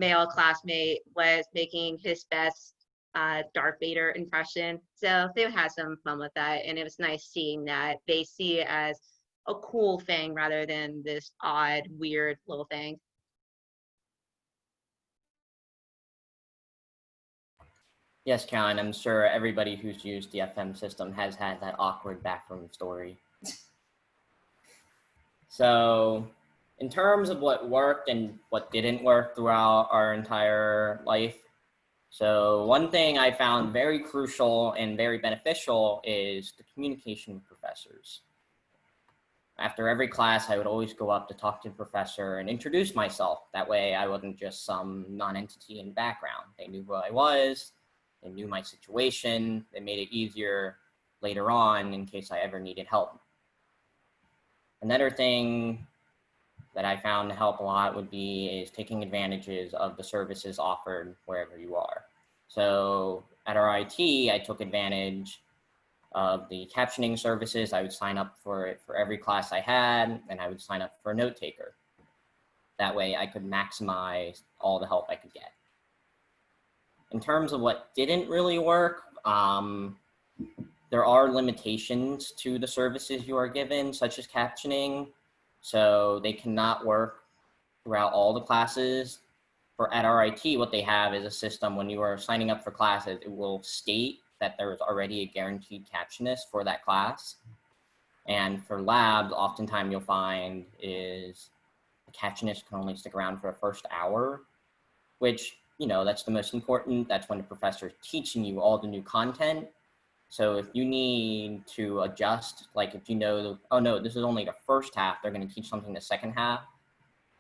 male classmate was making his best Darth Vader impression. So they had some fun with that. And it was nice seeing that they see it as a cool thing rather than this odd, weird little thing. Yes, Caroline, I'm sure everybody who's used the FM system has had that awkward backroom story. So in terms of what worked and what didn't work throughout our entire life, so one thing I found very crucial and very beneficial is the communication with professors. After every class, I would always go up to talk to the professor and introduce myself. That way I wasn't just some non-entity in the background. They knew who I was, they knew my situation. It made it easier later on in case I ever needed help. Another thing that I found to help a lot would be is taking advantages of the services offered wherever you are. So at RIT, I took advantage of the captioning services. I would sign up for it for every class I had, and I would sign up for a note taker. That way I could maximize all the help I could get. In terms of what didn't really work, there are limitations to the services you are given, such as captioning. So they cannot work throughout all the classes. For at RIT, what they have is a system when you are signing up for classes, it will state that there is already a guaranteed captionist for that class. And for labs, oftentimes you'll find is the captionist can only stick around for the first hour, which, you know, that's the most important. That's when the professor is teaching you all the new content. So if you need to adjust, like if you know, oh no, this is only the first half, they're going to teach something the second half,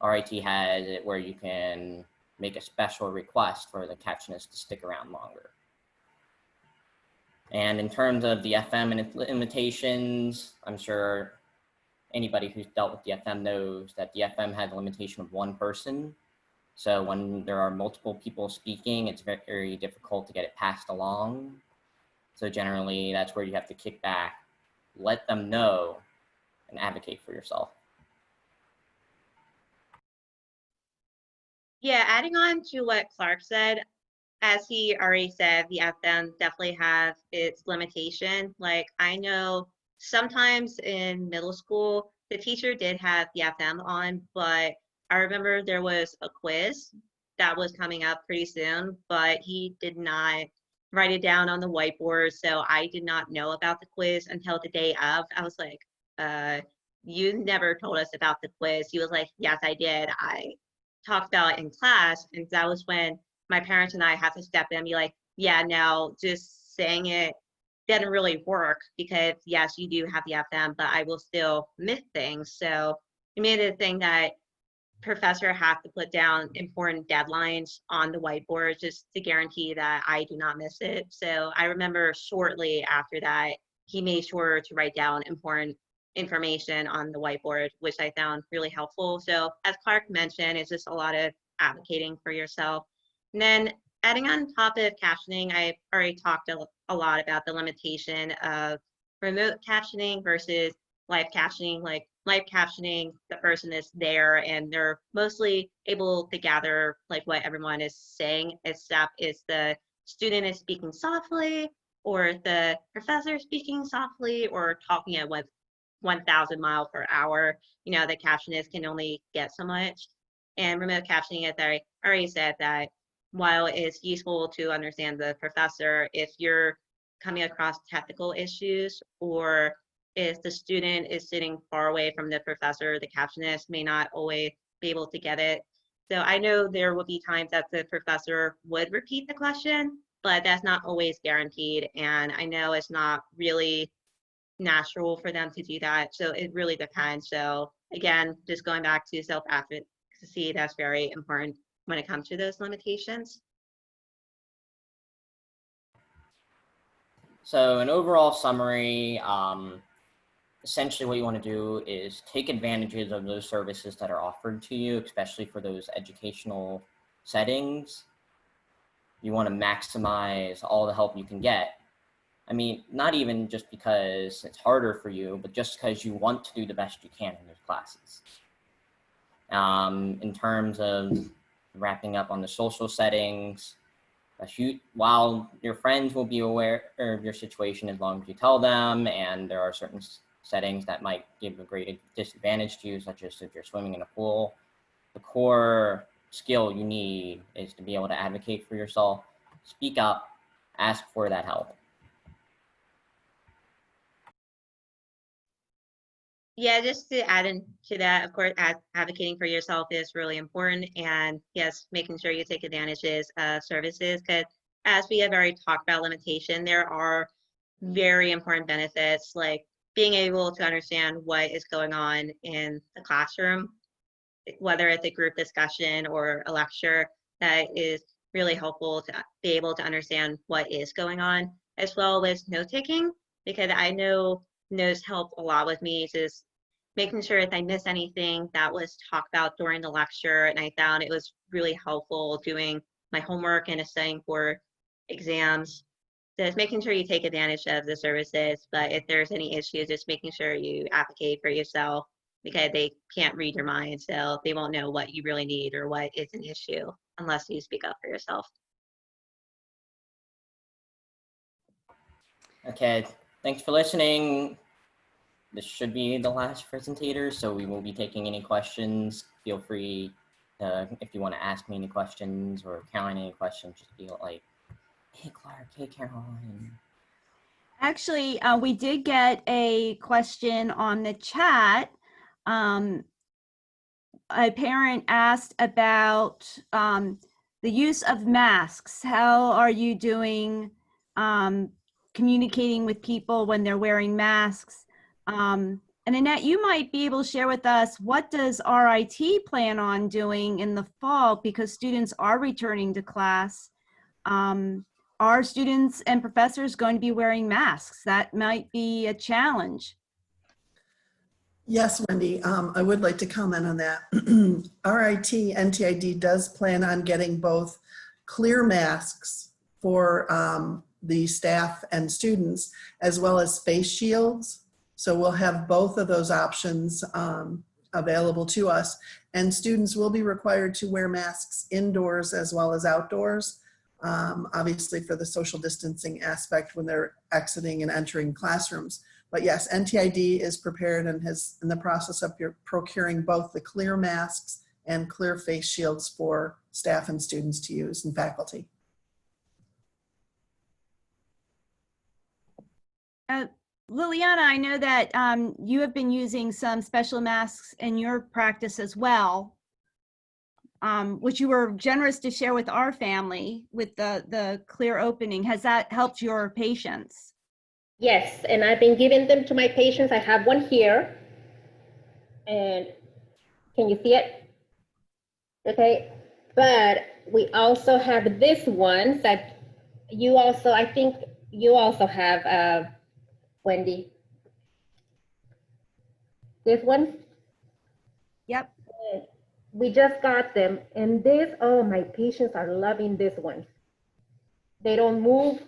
RIT has it where you can make a special request for the captionist to stick around longer. And in terms of the FM and its limitations, I'm sure anybody who's dealt with the FM knows that the FM has a limitation of one person. So when there are multiple people speaking, it's very, very difficult to get it passed along. So generally, that's where you have to kick back, let them know, and advocate for yourself. Yeah, adding on to what Clark said, as he already said, the FM definitely have its limitation. Like I know sometimes in middle school, the teacher did have the FM on, but I remember there was a quiz that was coming up pretty soon, but he did not write it down on the whiteboard. So I did not know about the quiz until the day of. I was like, you never told us about the quiz. He was like, yes, I did. I talked about it in class. And that was when my parents and I have to step in and be like, yeah, no, just saying it didn't really work because yes, you do have the FM, but I will still miss things. So we made it a thing that professor have to put down important deadlines on the whiteboard just to guarantee that I do not miss it. So I remember shortly after that, he made sure to write down important information on the whiteboard, which I found really helpful. So as Clark mentioned, it's just a lot of advocating for yourself. And then adding on top of captioning, I already talked a lot about the limitation of remote captioning versus live captioning. Like live captioning, the person is there and they're mostly able to gather like what everyone is saying, except if the student is speaking softly or the professor is speaking softly or talking at 1,000 miles per hour, you know, the captionist can only get so much. And remote captioning, as I already said, that while it's useful to understand the professor, if you're coming across technical issues, or if the student is sitting far away from the professor, the captionist may not always be able to get it. So I know there will be times that the professor would repeat the question, but that's not always guaranteed. And I know it's not really natural for them to do that. So it really depends. So again, just going back to self-advocacy, that's very important when it comes to those limitations. So an overall summary, essentially what you want to do is take advantages of those services that are offered to you, especially for those educational settings. You want to maximize all the help you can get. I mean, not even just because it's harder for you, but just because you want to do the best you can in those classes. In terms of wrapping up on the social settings, while your friends will be aware of your situation as long as you tell them, and there are certain settings that might give a great disadvantage to you, such as if you're swimming in a pool, the core skill you need is to be able to advocate for yourself, speak up, ask for that help. Yeah, just to add into that, of course, advocating for yourself is really important. And yes, making sure you take advantages of services, because as we have already talked about limitation, there are very important benefits, like being able to understand what is going on in the classroom, whether it's a group discussion or a lecture, that is really helpful to be able to understand what is going on, as well as note taking, because I know notes help a lot with me, just making sure if I miss anything that was talked about during the lecture, and I found it was really helpful doing my homework and studying for exams. Just making sure you take advantage of the services, but if there's any issues, just making sure you advocate for yourself, because they can't read your mind, so they won't know what you really need or what is an issue unless you speak up for yourself. Okay, thanks for listening. This should be the last presentator, so we will be taking any questions. Feel free, if you want to ask me any questions or Caroline any questions, just be like, hey Clark, hey Caroline. Actually, we did get a question on the chat. A parent asked about the use of masks. How are you doing communicating with people when they're wearing masks? And Annette, you might be able to share with us, what does RIT plan on doing in the fall, because students are returning to class? Are students and professors going to be wearing masks? That might be a challenge. Yes, Wendy, I would like to comment on that. RIT, NTID does plan on getting both clear masks for the staff and students, as well as face shields. So we'll have both of those options available to us. And students will be required to wear masks indoors as well as outdoors, obviously for the social distancing aspect when they're exiting and entering classrooms. But yes, NTID is prepared and is in the process of procuring both the clear masks and clear face shields for staff and students to use, and faculty. Liliana, I know that you have been using some special masks in your practice as well, which you were generous to share with our family with the clear opening. Has that helped your patients? Yes, and I've been giving them to my patients. I have one here, and can you see it? Okay, but we also have this one that you also, I think you also have, Wendy. This one? Yep. We just got them, and this, oh, my patients are loving this one. They don't move.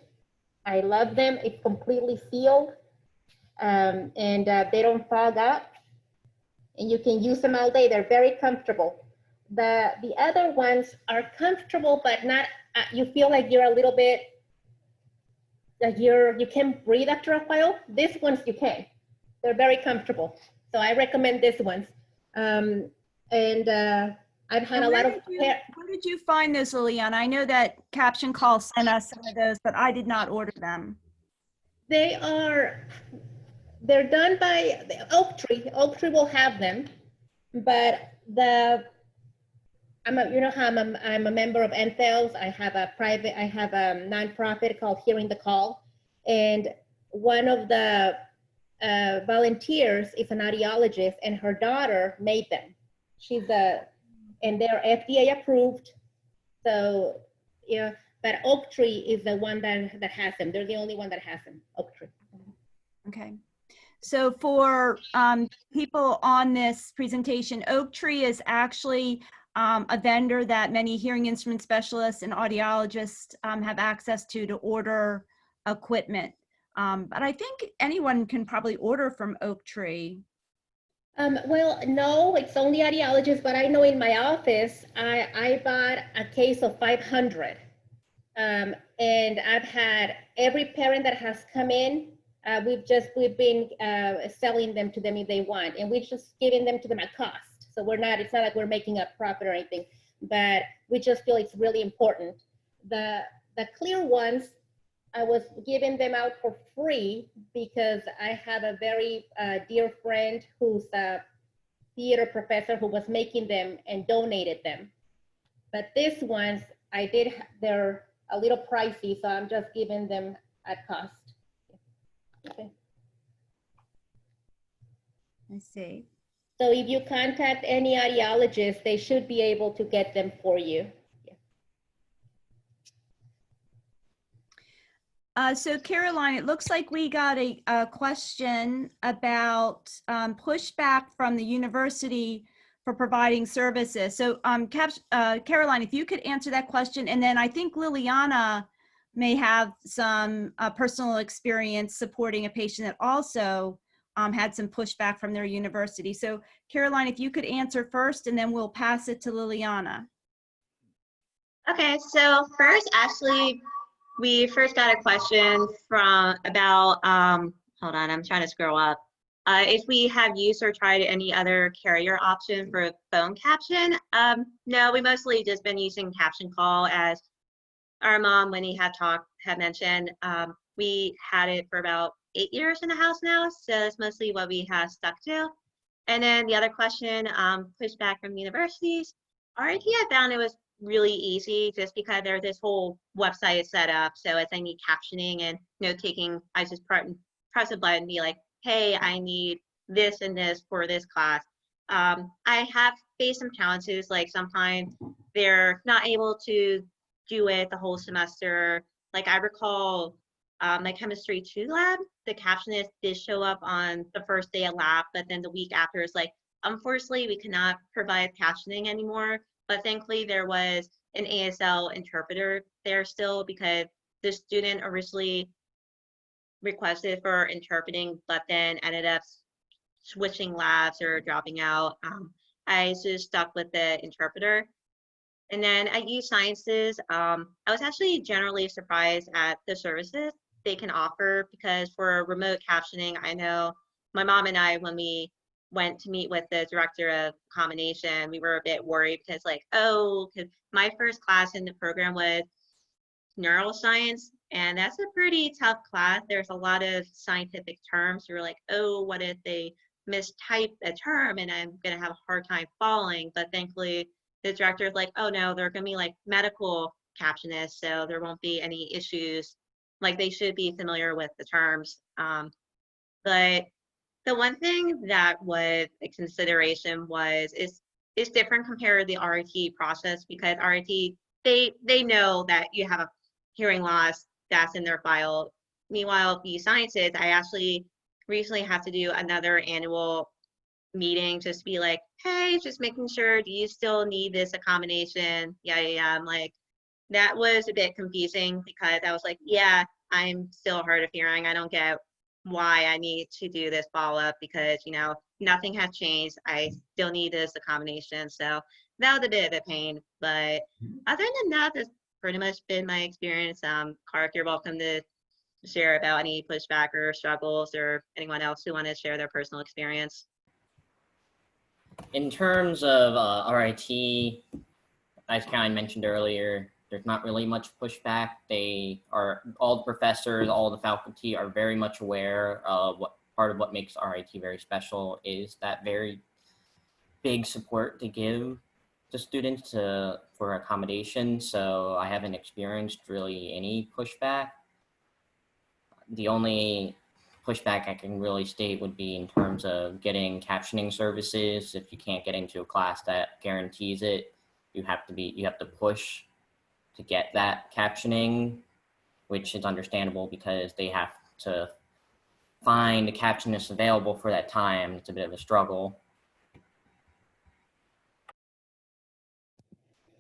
I love them. It's completely sealed, and they don't fog up, and you can use them all day. They're very comfortable. The other ones are comfortable, but not, you feel like you're a little bit, like you can't breathe after a while. These ones you can. They're very comfortable. So I recommend this ones. I've had a lot of. Where did you find those, Liliana? I know that Caption Call sent us some of those, but I did not order them. They're done by the Oak Tree. Oak Tree will have them, but you know how I'm a member of NFELS. I have a nonprofit called Hearing the Call, and one of the volunteers is an audiologist, and her daughter made them. And they're FDA approved. So, yeah, but Oak Tree is the one that has them. They're the only one that has them, Oak Tree. Okay. So for people on this presentation, Oak Tree is actually a vendor that many hearing instrument specialists and audiologists have access to order equipment. But I think anyone can probably order from Oak Tree. Well, no, it's only audiologists, but I know in my office, I bought a case of 500. And I've had every parent that has come in, we've been selling them to them if they want, and we're just giving them to them at cost. So it's not like we're making a profit or anything, but we just feel it's really important. The clear ones, I was giving them out for free because I have a very dear friend who's a theater professor who was making them and donated them. But these ones, they're a little pricey, so I'm just giving them at cost. Okay. I see. So if you contact any audiologist, they should be able to get them for you. So Caroline, it looks like we got a question about pushback from the university for providing services. So Caroline, if you could answer that question, and then I think Liliana may have some personal experience supporting a patient that also had some pushback from their university. So Caroline, if you could answer first, and then we'll pass it to Liliana. Okay, so first, actually, we first got a question about, hold on, I'm trying to scroll up. If we have used or tried any other carrier option for phone caption. No, we mostly just been using Caption Call, as our mom, Wendy, had mentioned. We had it for about 8 years in the house now, so that's mostly what we have stuck to. And then the other question, pushback from universities. RIT, I found it was really easy just because there's this whole website set up. So as I need captioning and note-taking, I just press a button and be like, hey, I need this and this for this class. I have faced some challenges, like sometimes they're not able to do it the whole semester. Like I recall my chemistry 2 lab, the captionist did show up on the first day of lab, but then the week after is like, unfortunately, we cannot provide captioning anymore. But thankfully, there was an ASL interpreter there still, because the student originally requested for interpreting, but then ended up switching labs or dropping out. I just stuck with the interpreter. And then at U Sciences, I was actually generally surprised at the services they can offer, because for remote captioning, I know my mom and I, when we went to meet with the director of Accommodation, we were a bit worried because because my first class in the program was neuroscience, and that's a pretty tough class. There's a lot of scientific terms. We were like, oh, what if they mistype a term and I'm gonna have a hard time following? But thankfully, the director is like, oh no, they're gonna be like medical captionists, so there won't be any issues. Like they should be familiar with the terms. But the one thing that was a consideration is different compared to the RIT process, because RIT, they know that you have a hearing loss that's in their file. Meanwhile, U Sciences, I actually recently have to do another annual meeting just to be like, hey, just making sure, do you still need this accommodation? Yeah. I'm like, that was a bit confusing, because I was like, yeah, I'm still hard of hearing. I don't get why I need to do this follow-up, because nothing has changed. I still need this accommodation. So that was a bit of a pain, but other than that, that's pretty much been my experience. Clark, you're welcome to share about any pushback or struggles, or anyone else who want to share their personal experience. In terms of RIT, as Caroline mentioned earlier, there's not really much pushback. All the professors, all the faculty are very much aware of what part of what makes RIT very special is that very big support to give to students for accommodation. So I haven't experienced really any pushback. The only pushback I can really state would be in terms of getting captioning services. If you can't get into a class that guarantees it, you have to push to get that captioning, which is understandable because they have to find a captionist available for that time. It's a bit of a struggle.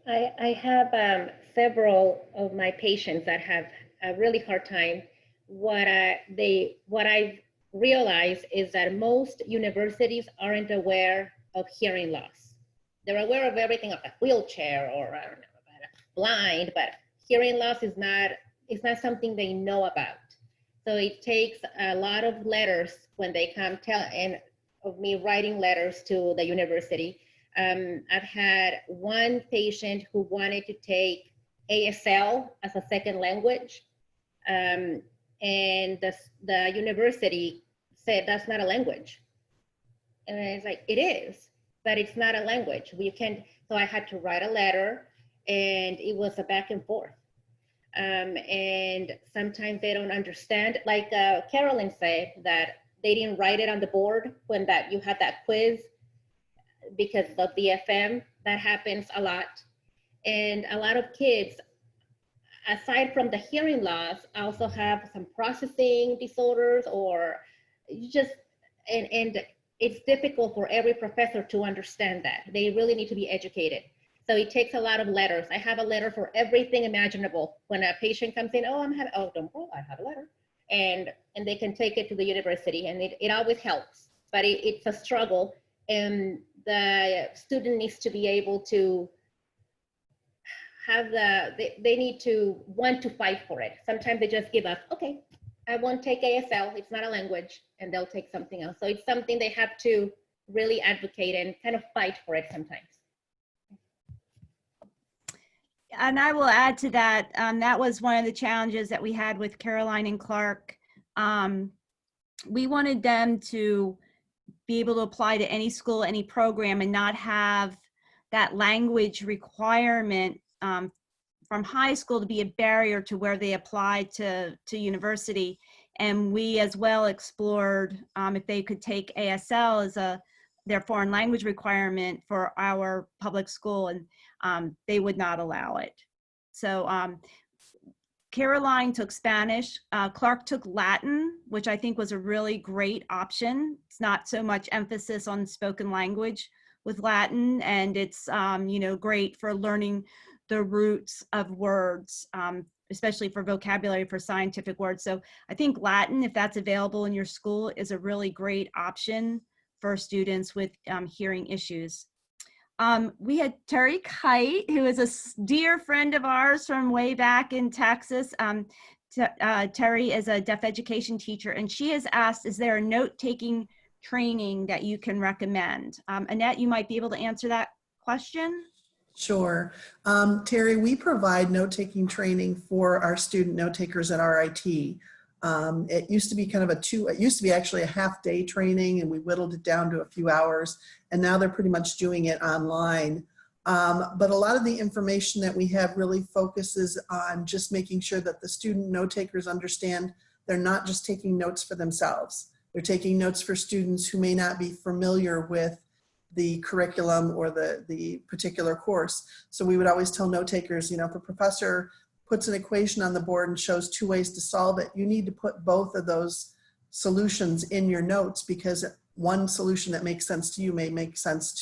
I have several of my patients that have a really hard time. What I've realized is that most universities aren't aware of hearing loss. They're aware of everything, of a wheelchair or I don't know, about a blind, but hearing loss is not something they know about. So it takes a lot of letters when they come of me writing letters to the university. I've had one patient who wanted to take ASL as a second language, and the university said that's not a language. And it's like, it is, but it's not a language. So I had to write a letter, and it was a back and forth. And sometimes they don't understand, like Carolyn said, that they didn't write it on the board when you had that quiz because of the FM. That happens a lot. And a lot of kids, aside from the hearing loss, also have some processing disorders or and it's difficult for every professor to understand that. They really need to be educated. So it takes a lot of letters. I have a letter for everything imaginable. When a patient comes in, don't worry, I have a letter. And they can take it to the university, and it always helps, but it's a struggle. And the student needs to be able to have they need to want to fight for it. Sometimes they just give up. Okay, I won't take ASL. It's not a language, and they'll take something else. So it's something they have to really advocate and kind of fight for it sometimes. And I will add to that, that was one of the challenges that we had with Caroline and Clark. We wanted them to be able to apply to any school, any program, and not have that language requirement from high school to be a barrier to where they apply to university. And we as well explored if they could take ASL as their foreign language requirement for our public school, and they would not allow it. So Caroline took Spanish, Clark took Latin, which I think was a really great option. It's not so much emphasis on spoken language with Latin, and it's great for learning the roots of words, especially for vocabulary for scientific words. So I think Latin, if that's available in your school, is a really great option for students with hearing issues. We had Terry Kite, who is a dear friend of ours from way back in Texas. Terry is a deaf education teacher, and she has asked, is there a note-taking training that you can recommend? Annette, you might be able to answer that question. Sure. Terry, we provide note-taking training for our student note takers at RIT. It used to be actually a half-day training, and we whittled it down to a few hours, and now they're pretty much doing it online. But a lot of the information that we have really focuses on just making sure that the student note takers understand they're not just taking notes for themselves. They're taking notes for students who may not be familiar with the curriculum or the particular course. So we would always tell note takers, if a professor puts an equation on the board and shows 2 ways to solve it, you need to put both of those solutions in your notes, because one solution that makes sense to you may not make sense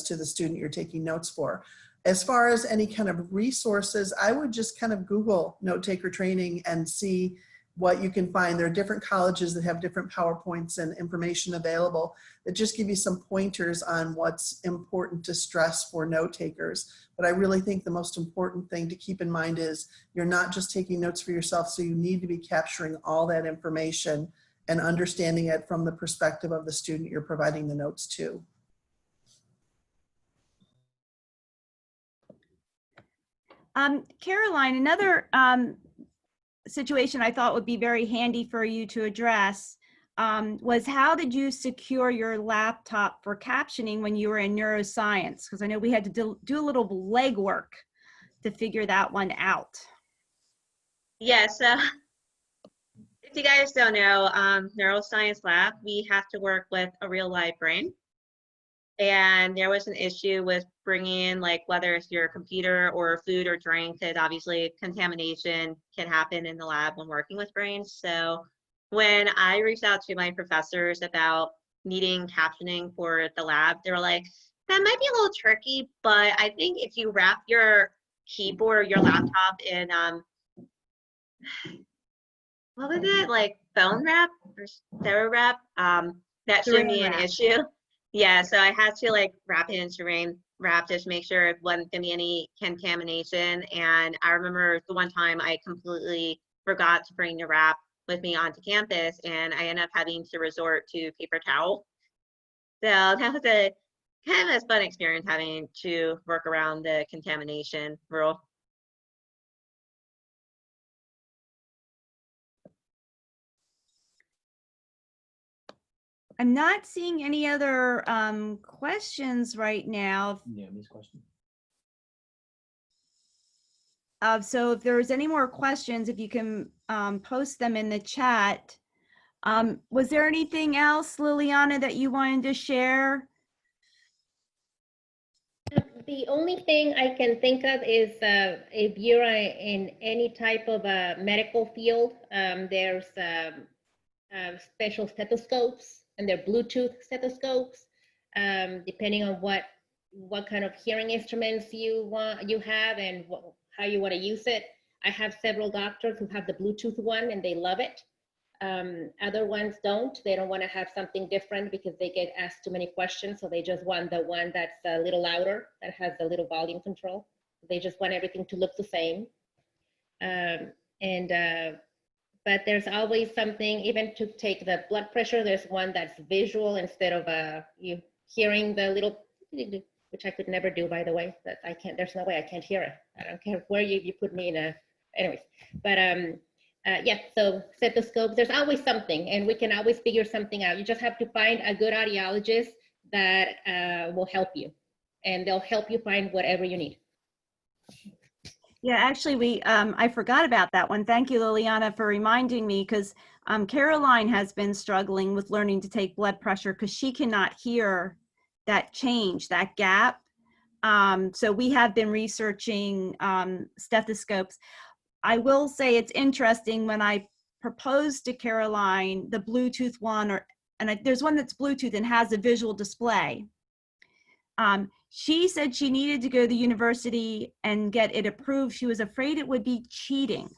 to the student you're taking notes for. As far as any kind of resources, I would just kind of Google note taker training and see what you can find. There are different colleges that have different PowerPoints and information available that just give you some pointers on what's important to stress for note takers. But I really think the most important thing to keep in mind is you're not just taking notes for yourself, so you need to be capturing all that information and understanding it from the perspective of the student you're providing the notes to. Caroline, another situation I thought would be very handy for you to address was how did you secure your laptop for captioning when you were in neuroscience? Because I know we had to do a little legwork to figure that one out. Yeah, so if you guys don't know, neuroscience lab, we have to work with a real live brain. And there was an issue with bringing in, like, whether it's your computer or food or drink, because obviously contamination can happen in the lab when working with brains. So when I reached out to my professors about needing captioning for the lab, they were like, that might be a little tricky, but I think if you wrap your keyboard or your laptop in, what was it, like phone wrap or stereo wrap? That shouldn't be an issue. Yeah, so I had to like wrap it in saran wrap just to make sure it wasn't gonna be any contamination. And I remember the one time I completely forgot to bring the wrap with me onto campus, and I ended up having to resort to paper towel. So that was a kind of a fun experience having to work around the contamination rule. I'm not seeing any other questions right now. Yeah, this question. So if there's any more questions, if you can post them in the chat. Was there anything else, Liliana, that you wanted to share? The only thing I can think of is if you're in any type of a medical field, there's special stethoscopes, and they're Bluetooth stethoscopes, depending on what kind of hearing instruments you have and how you want to use it. I have several doctors who have the Bluetooth one and they love it. Other ones don't. They don't want to have something different because they get asked too many questions. So they just want the one that's a little louder, that has the little volume control. They just want everything to look the same. But there's always something, even to take the blood pressure, there's one that's visual instead of you hearing the little, which I could never do, by the way. That I can't, there's no way I can't hear it. I don't care where you put me in a, anyways. But yeah, so stethoscopes, there's always something, and we can always figure something out. You just have to find a good audiologist that will help you, and they'll help you find whatever you need. Yeah, actually, I forgot about that one. Thank you, Liliana, for reminding me, because Caroline has been struggling with learning to take blood pressure because she cannot hear that change, that gap. So we have been researching stethoscopes. I will say it's interesting, when I proposed to Caroline the Bluetooth one, there's one that's Bluetooth and has a visual display. She said she needed to go to the university and get it approved. She was afraid it would be cheating.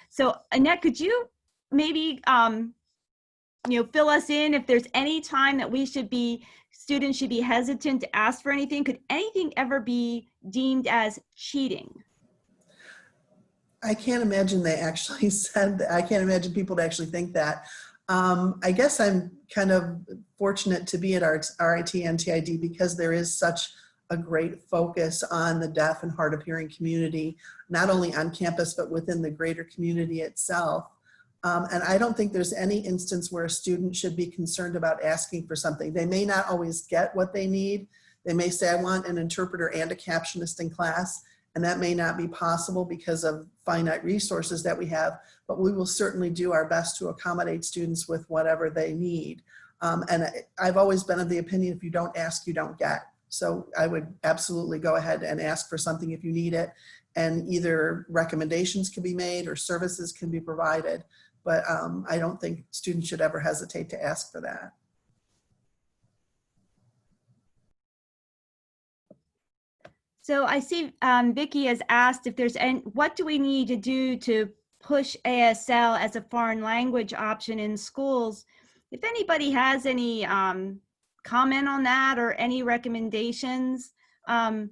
So Annette, could you maybe fill us in if there's any time that students should be hesitant to ask for anything? Could anything ever be deemed as cheating? I can't imagine they actually said that. I can't imagine people to actually think that. I guess I'm kind of fortunate to be at RIT NTID because there is such a great focus on the deaf and hard of hearing community, not only on campus, but within the greater community itself. And I don't think there's any instance where a student should be concerned about asking for something. They may not always get what they need. They may say, I want an interpreter and a captionist in class. And that may not be possible because of finite resources that we have, but we will certainly do our best to accommodate students with whatever they need. And I've always been of the opinion, if you don't ask, you don't get. So I would absolutely go ahead and ask for something if you need it, and either recommendations can be made or services can be provided. But I don't think students should ever hesitate to ask for that. So I see Vicki has asked if there's what do we need to do to push ASL as a foreign language option in schools? If anybody has any comment on that or any recommendations, I'm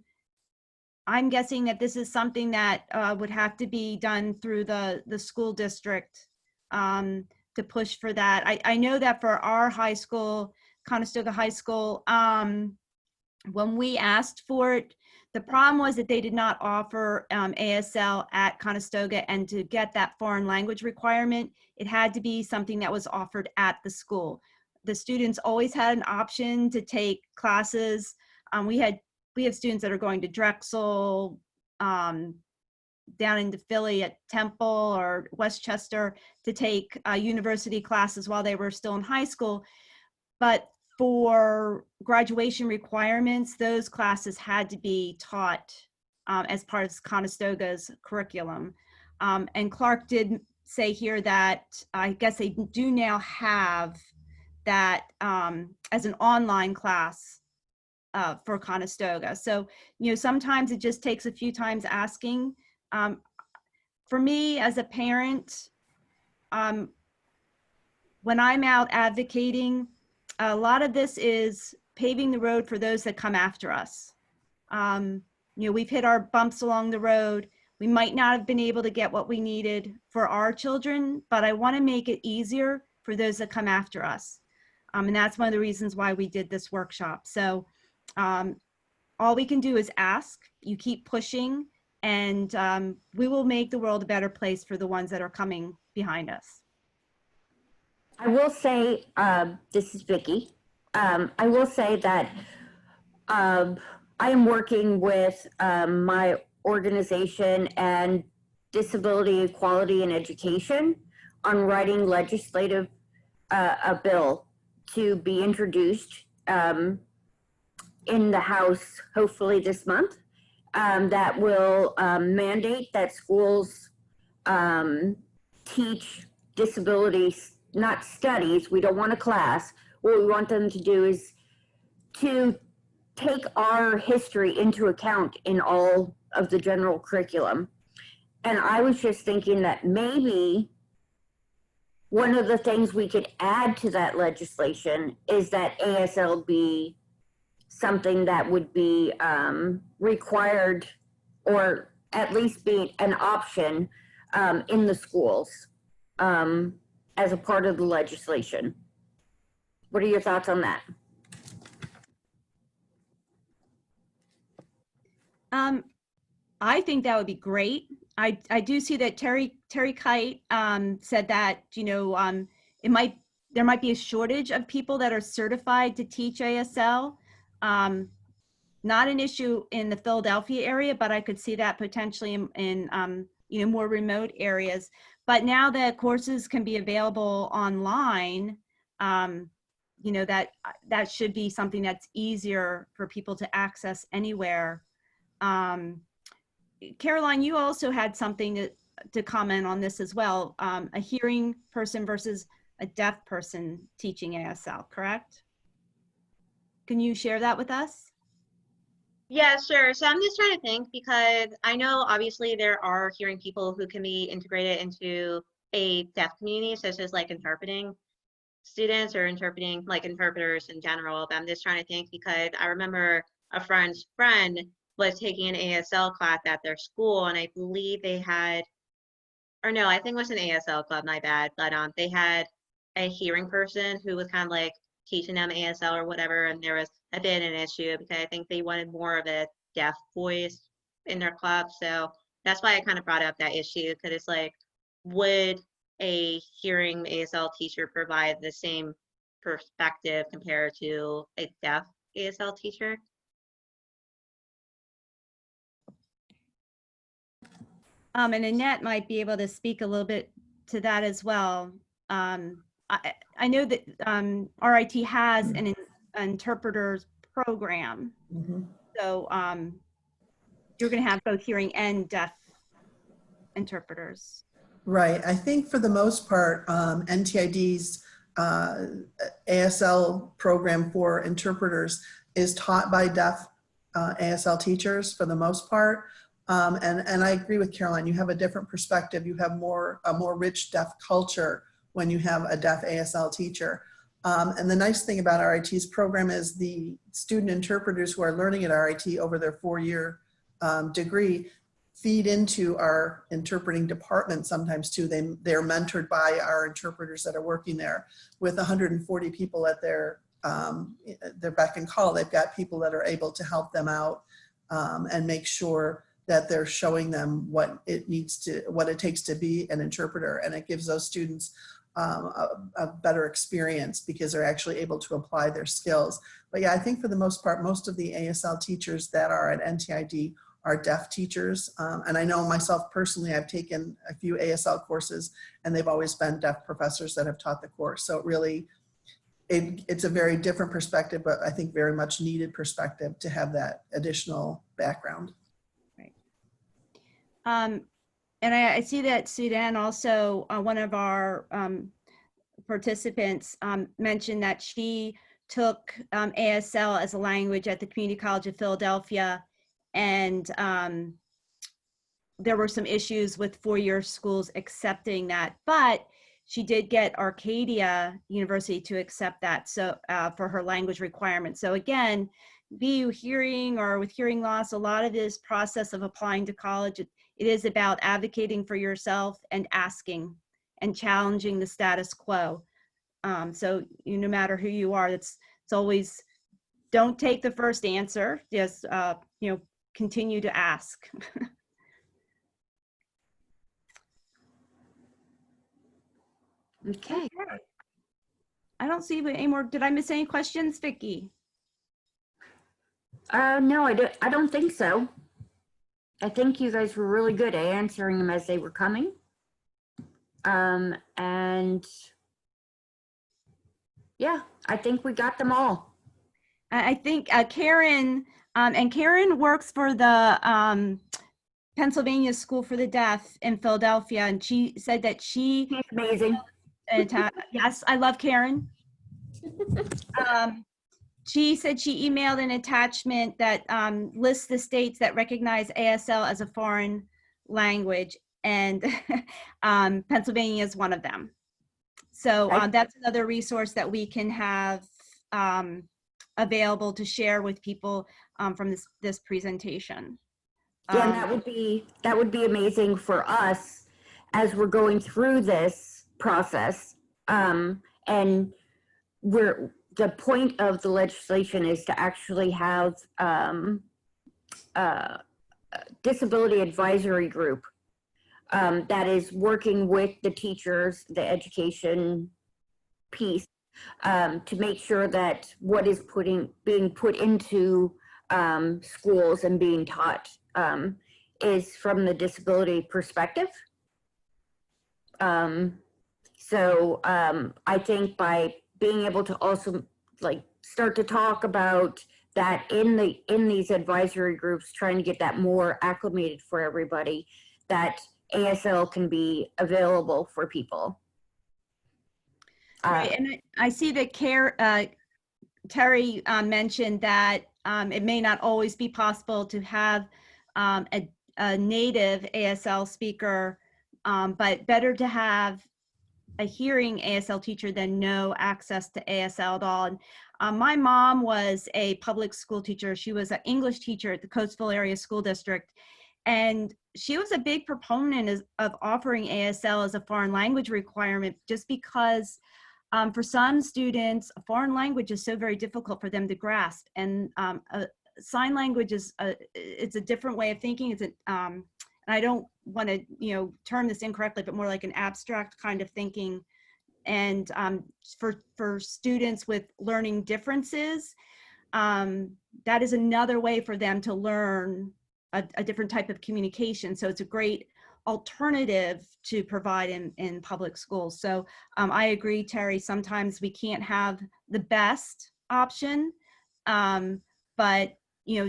guessing that this is something that would have to be done through the school district to push for that. I know that for our high school, Conestoga High School, when we asked for it, The problem was that they did not offer ASL at Conestoga, and to get that foreign language requirement, it had to be something that was offered at the school. The students always had an option to take classes. We have students that are going to Drexel, down into Philly at Temple or Westchester to take university classes while they were still in high school. But for graduation requirements, those classes had to be taught as part of Conestoga's curriculum. And Clark did say here that I guess they do now have that as an online class for Conestoga. So, you know, sometimes it just takes a few times asking. For me as a parent, when I'm out advocating, a lot of this is paving the road for those that come after us. You know, we've hit our bumps along the road. We might not have been able to get what we needed for our children, but I want to make it easier for those that come after us. And that's one of the reasons why we did this workshop. So all we can do is ask, you keep pushing, and we will make the world a better place for the ones that are coming behind us. I will say, this is Vicki. I will say that I am working with my organization and Disability Equality and Education on writing legislative, a bill to be introduced in the House, hopefully this month, that will mandate that schools teach disabilities, not studies. We don't want a class. What we want them to do is to take our history into account in all of the general curriculum. And I was just thinking that maybe one of the things we could add to that legislation is that ASL be something that would be required, or at least be an option in the schools as a part of the legislation. What are your thoughts on that? I think that would be great. I do see that Terry Kite said that, you know, there might be a shortage of people that are certified to teach ASL. Not an issue in the Philadelphia area, but I could see that potentially in you know, more remote areas. But now that courses can be available online, you know, that should be something that's easier for people to access anywhere. Caroline, you also had something to comment on this as well, a hearing person versus a deaf person teaching ASL, correct? Can you share that with us? Yeah, sure. So I'm just trying to think, because I know obviously there are hearing people who can be integrated into a deaf community, such as like interpreting students or interpreting like interpreters in general. But I'm just trying to think, because I remember a friend's friend was taking an ASL class at their school, and I believe they had, or no, I think it was an ASL club, my bad, but they had a hearing person who was kind of like teaching them ASL or whatever, and there was a bit an issue because I think they wanted more of a deaf voice in their club. So that's why I kind of brought up that issue, because it's like, would a hearing ASL teacher provide the same perspective compared to a deaf ASL teacher? And Annette might be able to speak a little bit to that as well. I know that RIT has an interpreters program. Mhm. So you're going to have both hearing and deaf interpreters. Right. I think for the most part, NTID's ASL program for interpreters is taught by deaf ASL teachers for the most part. And I agree with Caroline, you have a different perspective. You have a more rich deaf culture when you have a deaf ASL teacher. And the nice thing about RIT's program is the student interpreters who are learning at RIT over their 4-year degree feed into our interpreting department sometimes too. They're mentored by our interpreters that are working there. With 140 people at their beck and call, they've got people that are able to help them out and make sure that they're showing them what it takes to be an interpreter. And it gives those students a better experience because they're actually able to apply their skills. But yeah, I think for the most part, most of the ASL teachers that are at NTID are deaf teachers. And I know myself personally, I've taken a few ASL courses and they've always been deaf professors that have taught the course. So it really, it's a very different perspective, but I think very much needed perspective to have that additional background. Right. And I see that Sudan also, one of our participants, mentioned that she took ASL as a language at the Community College of Philadelphia, and there were some issues with four-year schools accepting that, but she did get Arcadia University to accept that, so for her language requirements. So again, be you hearing or with hearing loss, a lot of this process of applying to college, it is about advocating for yourself and asking and challenging the status quo. So no matter who you are, it's always, don't take the first answer, just continue to ask. Okay. I don't see any more. Did I miss any questions, Vicki? No, I don't think so. I think you guys were really good at answering them as they were coming. And yeah, I think we got them all. I think Karen, and Karen works for the Pennsylvania School for the Deaf in Philadelphia, and she said that she, Amazing. yes, I love Karen. She said she emailed an attachment that lists the states that recognize ASL as a foreign language, and Pennsylvania is one of them. So that's another resource that we can have available to share with people from this presentation. Yeah, and that would be amazing for us as we're going through this process. And the point of the legislation is to actually have a disability advisory group that is working with the teachers, the education piece, to make sure that what is being put into schools and being taught is from the disability perspective. So I think by being able to also start to talk about that in these advisory groups, trying to get that more acclimated for everybody, that ASL can be available for people. Right, and I see that Terry mentioned that it may not always be possible to have a native ASL speaker, but better to have a hearing ASL teacher than no access to ASL at all. And my mom was a public school teacher. She was an English teacher at the Coatesville Area School District. And she was a big proponent of offering ASL as a foreign language requirement, just because for some students, a foreign language is so very difficult for them to grasp. And sign language is it's a different way of thinking. It's and I don't want to term this incorrectly, but more like an abstract kind of thinking. And for students with learning differences, that is another way for them to learn a different type of communication. So it's a great alternative to provide in public schools. So I agree, Terry, sometimes we can't have the best option, but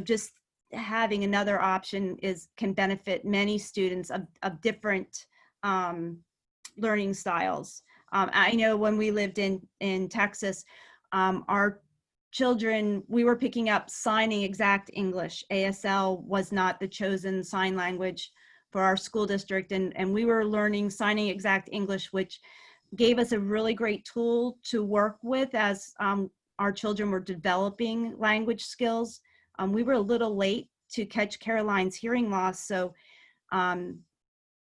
just having another option can benefit many students of different learning styles. I know when we lived in Texas, our children, we were picking up signing exact English. ASL was not the chosen sign language for our school district, and we were learning signing exact English, which gave us a really great tool to work with as our children were developing language skills. We were a little late to catch Caroline's hearing loss, so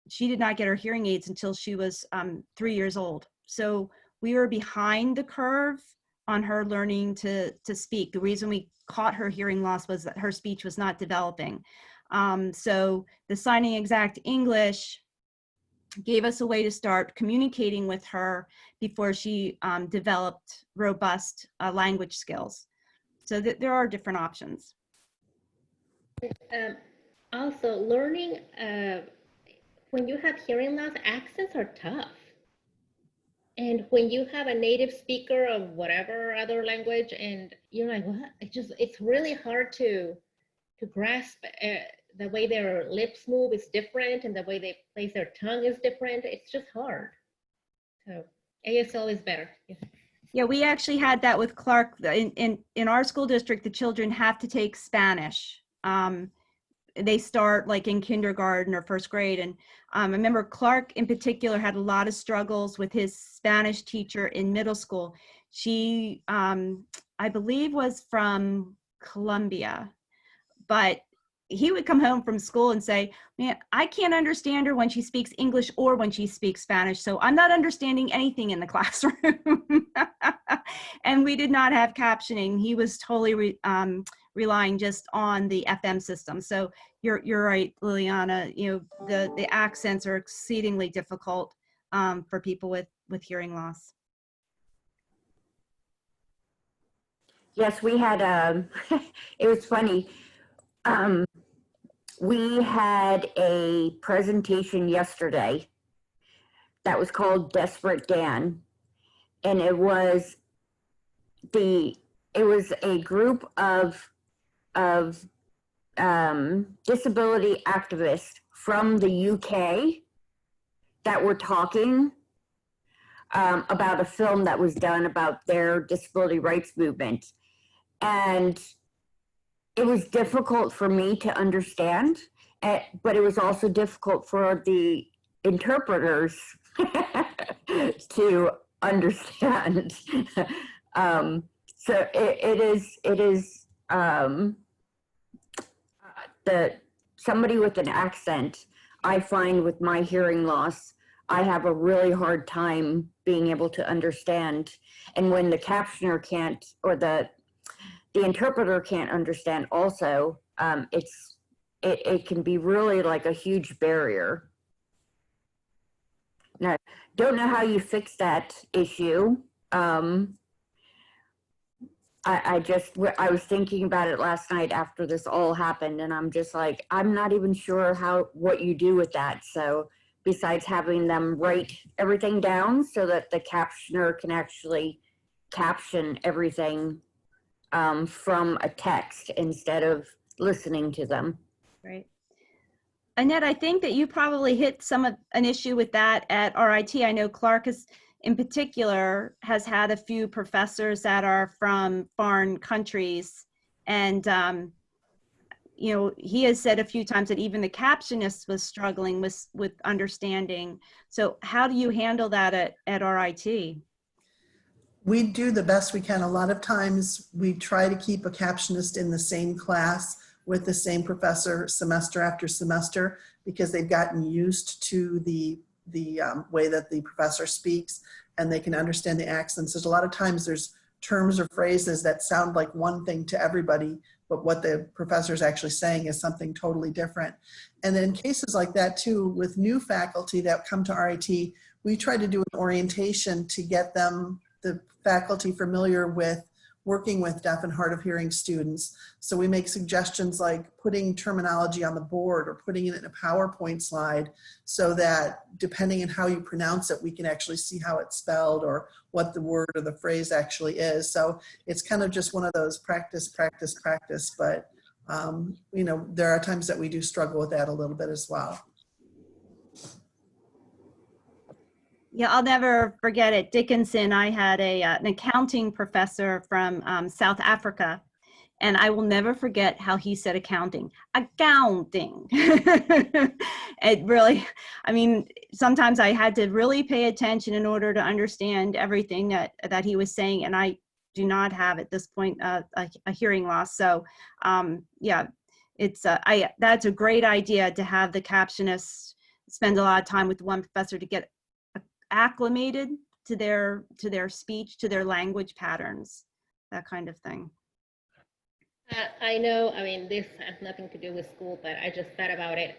she did not get her hearing aids until she was 3 years old. So we were behind the curve on her learning to speak. The reason we caught her hearing loss was that her speech was not developing. So the Signing Exact English gave us a way to start communicating with her before she developed robust language skills. So there are different options. Also, learning, when you have hearing loss, accents are tough. And when you have a native speaker of whatever other language and you're like, what? It's really hard to grasp. The way their lips move is different and the way they place their tongue is different. It's just hard. So ASL is better. Yeah. Yeah, we actually had that with Clark. In our school district, the children have to take Spanish. They start like in kindergarten or first grade. And I remember Clark in particular had a lot of struggles with his Spanish teacher in middle school. She, I believe, was from Colombia, but he would come home from school and say, man, I can't understand her when she speaks English or when she speaks Spanish. So I'm not understanding anything in the classroom. And we did not have captioning. He was totally relying just on the FM system. So you're right, Liliana, you know, the accents are exceedingly difficult for people with hearing loss. Yes, we had, it was funny. We had a presentation yesterday that was called Desperate Dan. And it was a group of disability activists from the UK that were talking about a film that was done about their disability rights movement. And it was difficult for me to understand, but it was also difficult for the interpreters to understand. So it is somebody with an accent. I find with my hearing loss, I have a really hard time being able to understand. And when the captioner can't, or the interpreter can't understand also, it can be really like a huge barrier. Now, don't know how you fix that issue. I was thinking about it last night after this all happened, and I'm just like, I'm not even sure what you do with that. So besides having them write everything down so that the captioner can actually caption everything from a text instead of listening to them. Right. Annette, I think that you probably hit an issue with that at RIT. I know Clark in particular has had a few professors that are from foreign countries, and you know, he has said a few times that even the captionist was struggling with understanding. So how do you handle that at RIT? We do the best we can. A lot of times we try to keep a captionist in the same class with the same professor semester after semester, because they've gotten used to the way that the professor speaks and they can understand the accents. There's a lot of times there's terms or phrases that sound like one thing to everybody, but what the professor is actually saying is something totally different. And then in cases like that too, with new faculty that come to RIT, we try to do an orientation to get them, the faculty, familiar with working with deaf and hard of hearing students. So we make suggestions like putting terminology on the board or putting it in a PowerPoint slide so that depending on how you pronounce it, we can actually see how it's spelled or what the word or the phrase actually is. So it's kind of just one of those practice, practice, practice. But you know, there are times that we do struggle with that a little bit as well. Yeah, I'll never forget it. Dickinson, I had an accounting professor from South Africa, and I will never forget how he said accounting. Accounting. It really, I mean, sometimes I had to really pay attention in order to understand everything that he was saying, and I do not have at this point a hearing loss. So yeah, it's that's a great idea to have the captionist spend a lot of time with one professor to get acclimated to their speech, to their language patterns, that kind of thing. I know, I mean, this has nothing to do with school, but I just thought about it.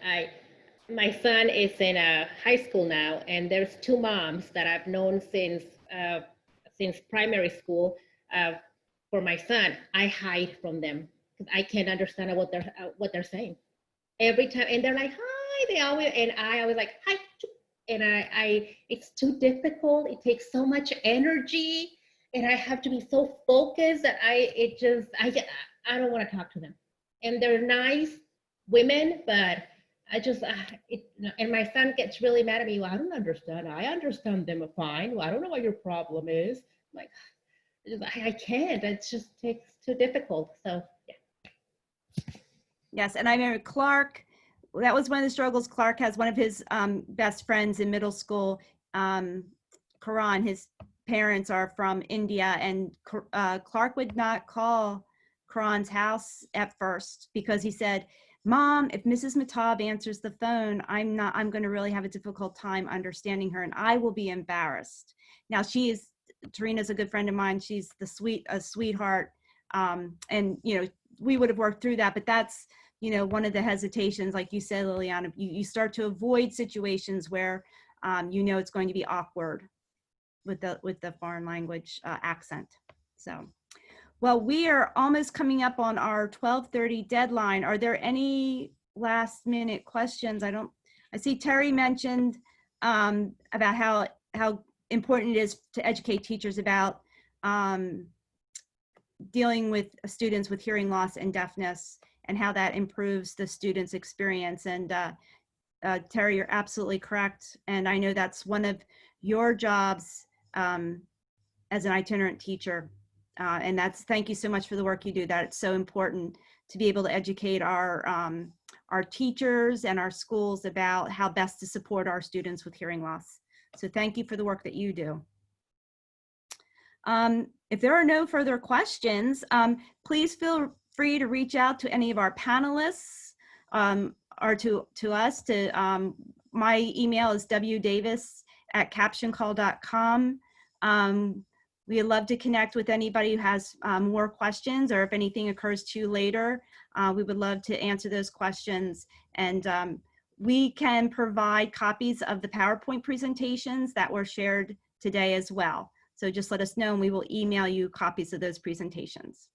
My son is in high school now, and there's two moms that I've known since primary school. For my son, I hide from them because I can't understand what they're saying every time. And they're like, "Hi," they always, and I always like, "Hi," and it's too difficult. It takes so much energy, and I have to be so focused that I don't want to talk to them. And they're nice women, but I just, and my son gets really mad at me. Well, I don't understand. I understand them fine. Well, I don't know what your problem is. I'm like, I can't. It just takes too difficult. So, yeah. Yes, and I remember Clark, that was one of the struggles. Clark has one of his best friends in middle school, Karan. His parents are from India, and Clark would not call Karan's house at first because he said, "Mom, if Mrs. Matab answers the phone, I'm going to really have a difficult time understanding her, and I will be embarrassed." Now Tarina's a good friend of mine. She's a sweetheart, and we would have worked through that. But that's one of the hesitations, like you said, Liliana. You start to avoid situations where it's going to be awkward with the foreign language accent. So. Well, we are almost coming up on our 12:30 deadline. Are there any last minute questions? I see Terry mentioned about how important it is to educate teachers about dealing with students with hearing loss and deafness and how that improves the student's experience. And Terry, you're absolutely correct. And I know that's one of your jobs as an itinerant teacher. And thank you so much for the work you do. That's so important to be able to educate our teachers and our schools about how best to support our students with hearing loss. So thank you for the work that you do. If there are no further questions, please feel free to reach out to any of our panelists or to us. My email is wdavis@captioncall.com. We'd love to connect with anybody who has more questions, or if anything occurs to you later, we would love to answer those questions. And we can provide copies of the PowerPoint presentations that were shared today as well. So just let us know and we will email you copies of those presentations.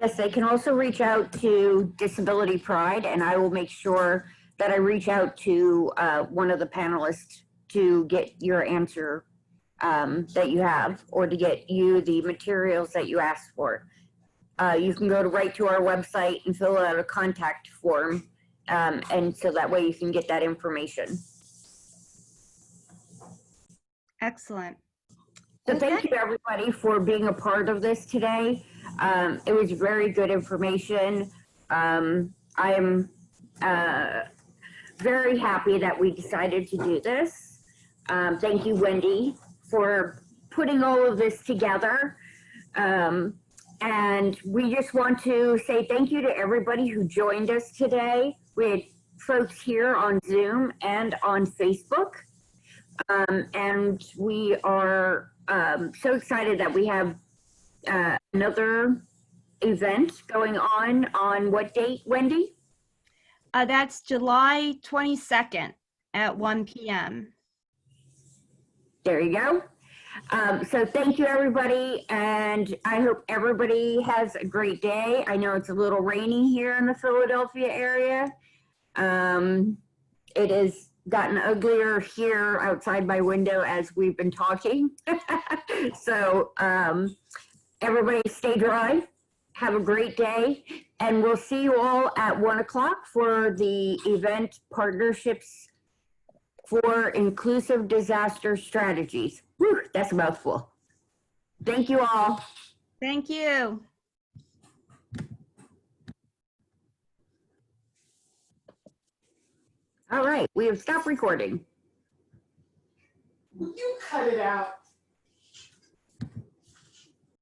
Yes, they can also reach out to Disability Pride, and I will make sure that I reach out to one of the panelists to get your answer that you have, or to get you the materials that you asked for. You can go right to our website and fill out a contact form, and so that way you can get that information. Excellent. So thank you everybody for being a part of this today. It was very good information. I am very happy that we decided to do this. Thank you, Wendy, for putting all of this together. And we just want to say thank you to everybody who joined us today. We had folks here on Zoom and on Facebook. And we are so excited that we have another event going on what date, Wendy? That's July 22nd at 1 p.m. There you go. So thank you, everybody, and I hope everybody has a great day. I know it's a little rainy here in the Philadelphia area. It has gotten uglier here outside my window as we've been talking. So everybody stay dry, have a great day, and we'll see you all at 1 o'clock for the event Partnerships for Inclusive Disaster Strategies. Whew, that's a mouthful. Thank you all. Thank you. All right, we have stopped recording. You cut it out.